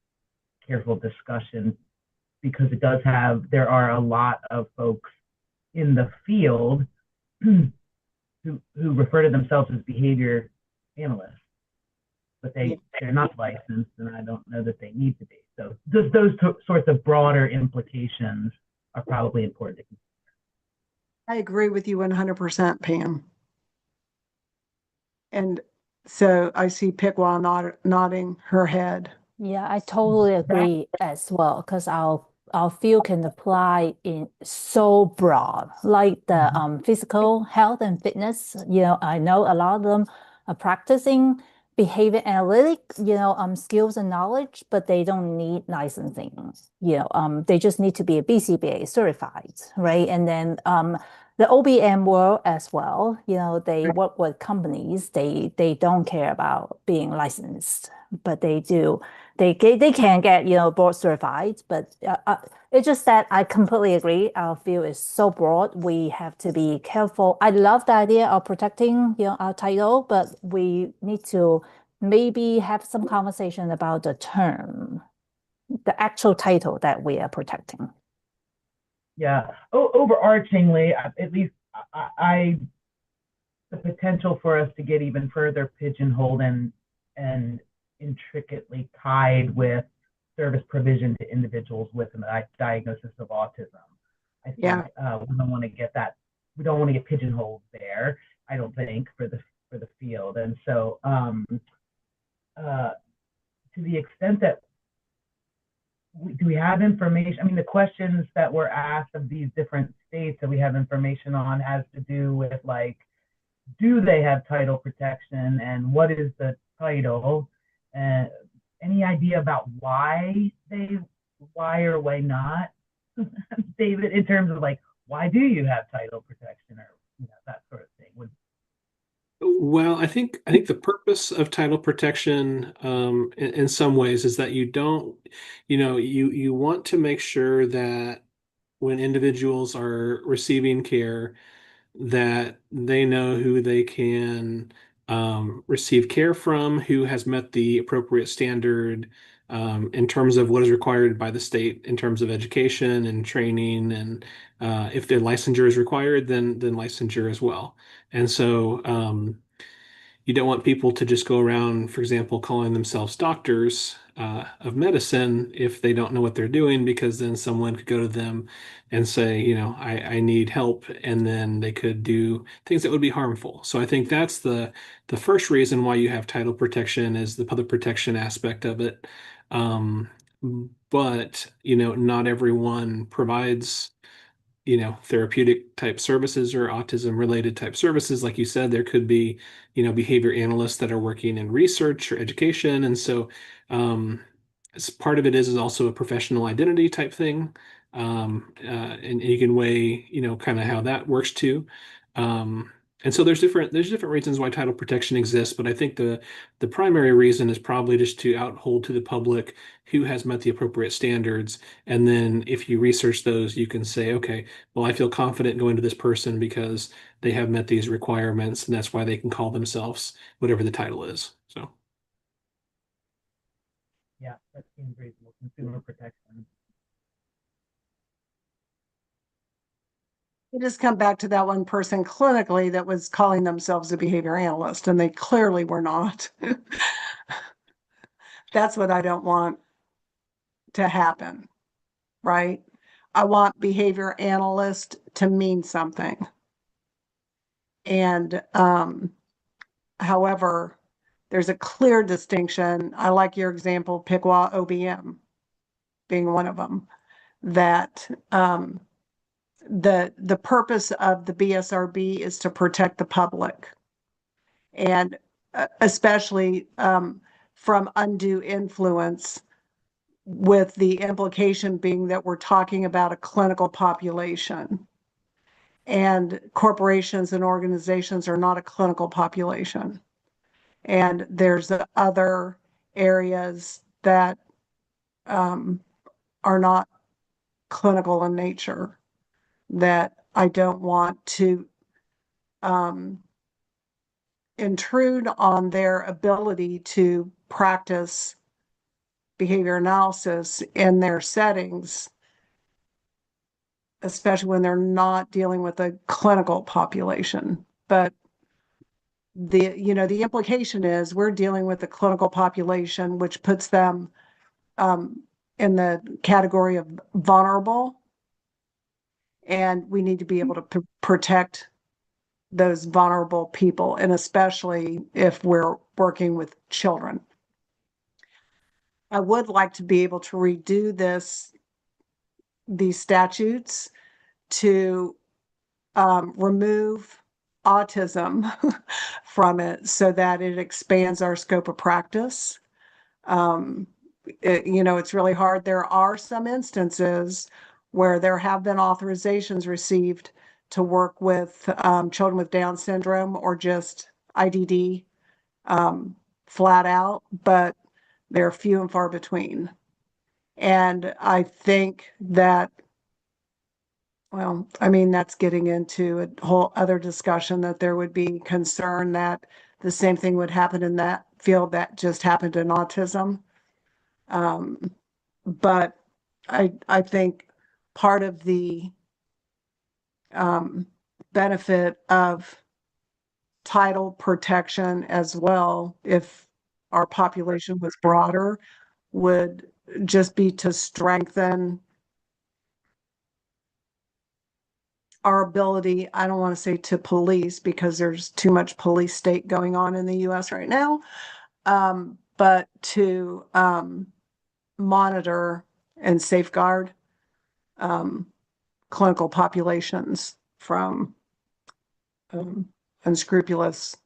careful discussion, because there are a lot of folks in the field who refer to themselves as behavior analysts, but they're not licensed, and I don't know that they need to be. So just those sorts of broader implications are probably important to consider. I agree with you 100%, Pam. And so I see Piqua nodding her head. Yeah, I totally agree as well, because our field can apply in so broad, like the physical health and fitness. I know a lot of them are practicing behavior analytics, skills and knowledge, but they don't need licensing. They just need to be a BCBA certified, right? And then the OBM world as well, they work with companies. They don't care about being licensed, but they do. They can get board certified, but it's just that I completely agree. Our field is so broad. We have to be careful. I love the idea of protecting our title, but we need to maybe have some conversation about the term, the actual title that we are protecting. Yeah. Overarchingly, at least the potential for us to get even further pigeonholed and intricately tied with service provision to individuals with a diagnosis of autism. I think we don't want to get that. We don't want to get pigeonholed there. I don't think for the field. And so, to the extent that do we have information? I mean, the questions that were asked of these different states that we have information on has to do with like, do they have title protection and what is the title? And any idea about why or why not, David, in terms of like, why do you have title protection or that sort of thing? Well, I think the purpose of title protection, in some ways, is that you don't, you want to make sure that when individuals are receiving care, that they know who they can receive care from, who has met the appropriate standard in terms of what is required by the state in terms of education and training, and if their licensure is required, then licensure as well. And so you don't want people to just go around, for example, calling themselves doctors of medicine if they don't know what they're doing, because then someone could go to them and say, I need help, and then they could do things that would be harmful. So I think that's the first reason why you have title protection, is the public protection aspect of it. But not everyone provides therapeutic type services or autism related type services. Like you said, there could be, behavior analysts that are working in research or education. And so part of it is also a professional identity type thing. And you can weigh, kind of how that works too. And so there's different reasons why title protection exists, but I think the primary reason is probably just to outhold to the public who has met the appropriate standards. And then if you research those, you can say, okay, well, I feel confident going to this person because they have met these requirements, and that's why they can call themselves whatever the title is. So yeah, that seems reasonable. Consumer protection. You just come back to that one person clinically that was calling themselves a behavior analyst, and they clearly were not. That's what I don't want to happen, right? I want behavior analyst to mean something. And however, there's a clear distinction. I like your example, Piqua OBM being one of them, that the purpose of the BSRB is to protect the public, and especially from undue influence, with the implication being that we're talking about a clinical population, and corporations and organizations are not a clinical population. And there's other areas that are not clinical in nature that I don't want to intrude on their ability to practice behavior analysis in their settings, especially when they're not dealing with a clinical population. But the implication is we're dealing with a clinical population, which puts them in the category of vulnerable, and we need to be able to protect those vulnerable people, and especially if we're working with children. I would like to be able to redo these statutes to remove autism from it so that it expands our scope of practice. It's really hard. There are some instances where there have been authorizations received to work with children with Down syndrome or just IDD flat out, but they're few and far between. And I think that, well, I mean, that's getting into a whole other discussion, that there would be concern that the same thing would happen in that field that just happened in autism. But I think part of the benefit of title protection as well, if our population was broader, would just be to strengthen our ability, I don't want to say to police because there's too much police state going on in the US right now, but to monitor and safeguard clinical populations from unscrupulous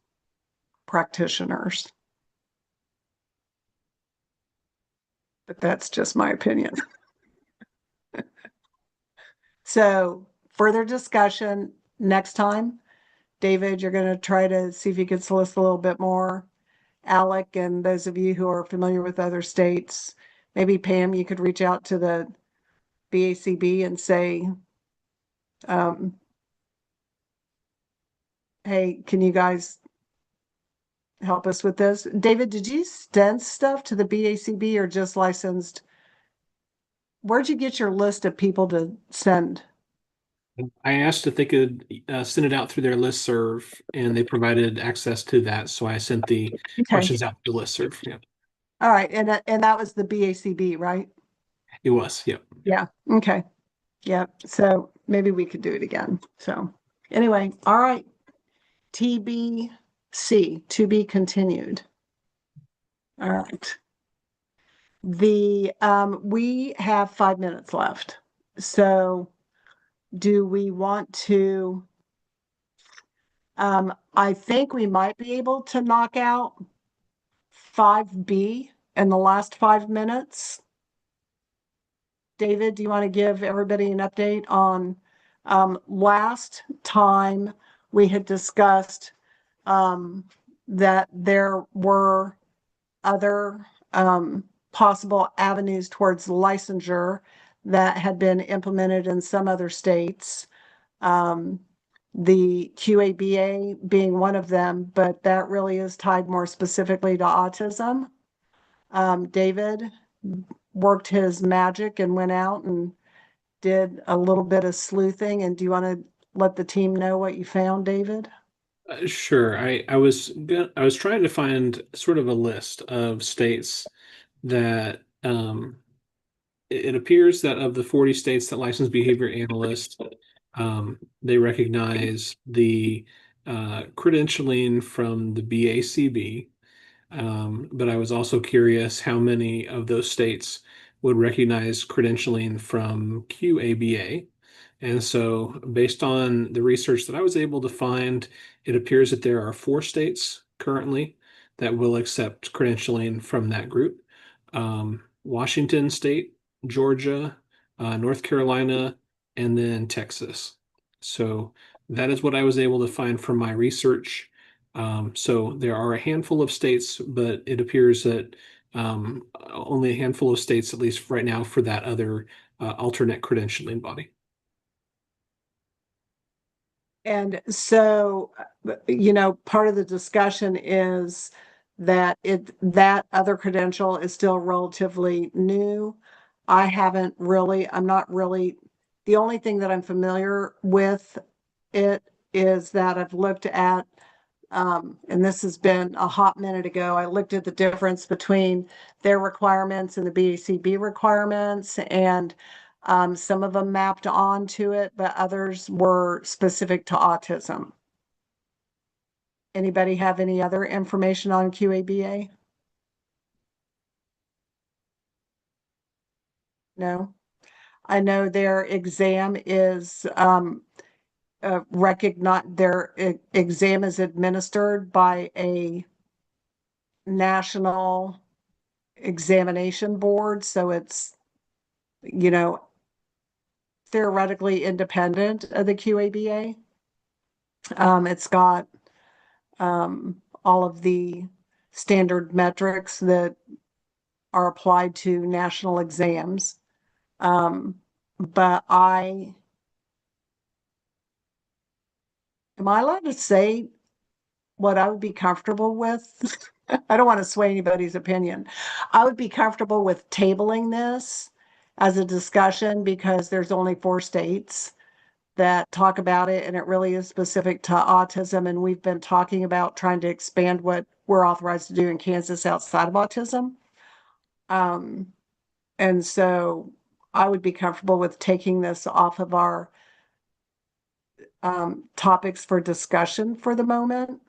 practitioners. But that's just my opinion. So further discussion next time. David, you're going to try to see if you can solicit a little bit more. Alec, and those of you who are familiar with other states, maybe Pam, you could reach out to the BACB and say, hey, can you guys help us with this? David, did you send stuff to the BACB or just licensed? Where'd you get your list of people to send? I asked if they could send it out through their listserv, and they provided access to that. So I sent the questions out to the listserv. Yeah, All right, and that was the BACB, right? it was. Yeah. Yeah. Okay. Yeah. So maybe we could do it again. So anyway, all right. TBC, to be continued. All right. We have 5 minutes left. So do we want to, I think we might be able to knock out 5B in the last 5 minutes. David, do you want to give everybody an update on, last time we had discussed, that there were other, possible avenues towards licensure that had been implemented in some other states. The QABA being one of them, but that really is tied more specifically to autism. David worked his magic and went out and did a little bit of sleuthing. And do you want to let the team know what you found, David? Sure. I was trying to find sort of a list of states that it appears that of the 40 states that license behavior analysts, they recognize the credentialing from the BACB. But I was also curious how many of those states would recognize credentialing from QABA. And so, based on the research that I was able to find, it appears that there are 4 states currently that will accept credentialing from that group. Washington State, Georgia, North Carolina, and then Texas. So that is what I was able to find from my research. So there are a handful of states, but it appears that only a handful of states, at least right now, for that other alternate credentialing body. And so, part of the discussion is that that other credential is still relatively new. I'm not really, the only thing that I'm familiar with it is that I've looked at, and this has been a hot minute ago, I looked at the difference between their requirements and the BACB requirements, and some of them mapped onto it, but others were specific to autism. Anybody have any other information on QABA? No? I know their exam is exam is administered by a national examination board, so it's theoretically independent of the QABA. It's got all of the standard metrics that are applied to national exams. But am I allowed to say what I would be comfortable with? I don't want to sway anybody's opinion. I would be comfortable with tabling this as a discussion because there's only 4 states that talk about it, and it really is specific to autism. And we've been talking about trying to expand what we're authorized to do in Kansas outside of autism. And so I would be comfortable with taking this off of our topics for discussion for the moment.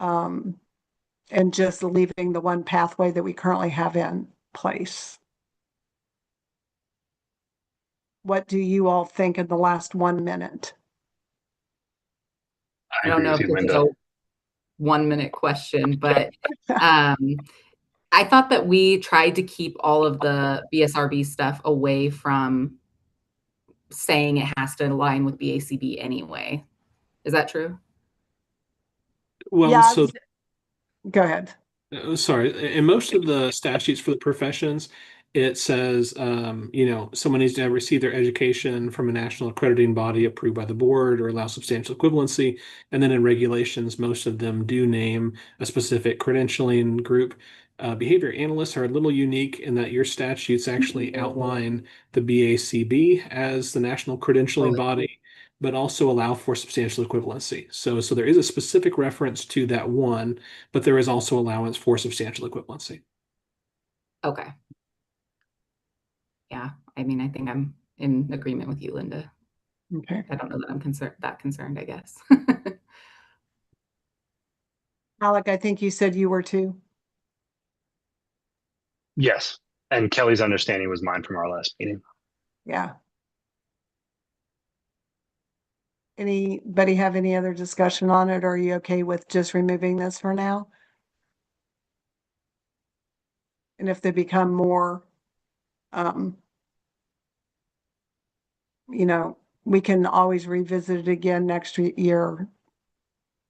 And just leaving the one pathway that we currently have in place. What do you all think in the last 1 minute? I don't know if this is a 1 minute question, but I thought that we tried to keep all of the BSRB stuff away from saying it has to align with BACB anyway. Is that true? Well, Yeah, so go ahead. sorry, in most of the statutes for the professions, it says, someone needs to have received their education from a national accrediting body approved by the board or allow substantial equivalency. And then in regulations, most of them do name a specific credentialing group. Behavior analysts are a little unique in that your statutes actually outline the BACB as the national credentialing body, but also allow for substantial equivalency. So there is a specific reference to that one, but there is also allowance for substantial equivalency. Okay. Yeah, I mean, I think I'm in agreement with you, Linda. Okay. I don't know that I'm concerned, I guess. Alec, I think you said you were too. Yes. And Kelly's understanding was mine from our last meeting. Yeah. Anybody have any other discussion on it, or are you okay with just removing this for now? And if they become more, we can always revisit it again next year,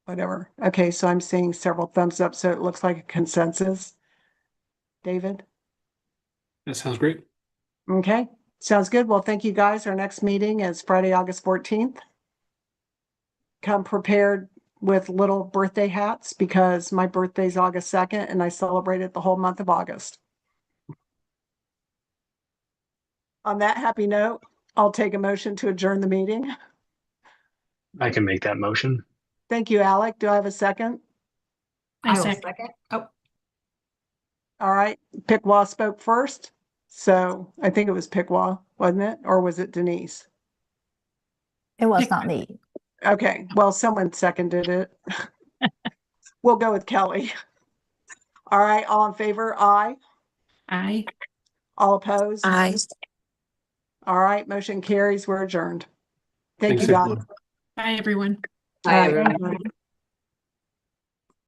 whatever. Okay, so I'm seeing several thumbs up, so it looks like a consensus. David? That sounds great. Okay, sounds good. Well, thank you guys. Our next meeting is Friday, August 14th. Come prepared with little birthday hats because my birthday's August 2nd and I celebrate it the whole month of August. On that happy note, I'll take a motion to adjourn the meeting. I can make that motion. Thank you, Alec. Do I have a second? I second. Oh, All right, Pickwa spoke first. So I think it was Pickwa, wasn't it? Or was it Denise? It was not me. Okay, well, someone seconded it. We'll go with Kelly. All right, all in favor? Aye. Aye. All opposed? Aye. All right, motion carries. We're adjourned. Thank Thanks, you, guys. everyone. Bye, everyone. Bye, All right. everyone.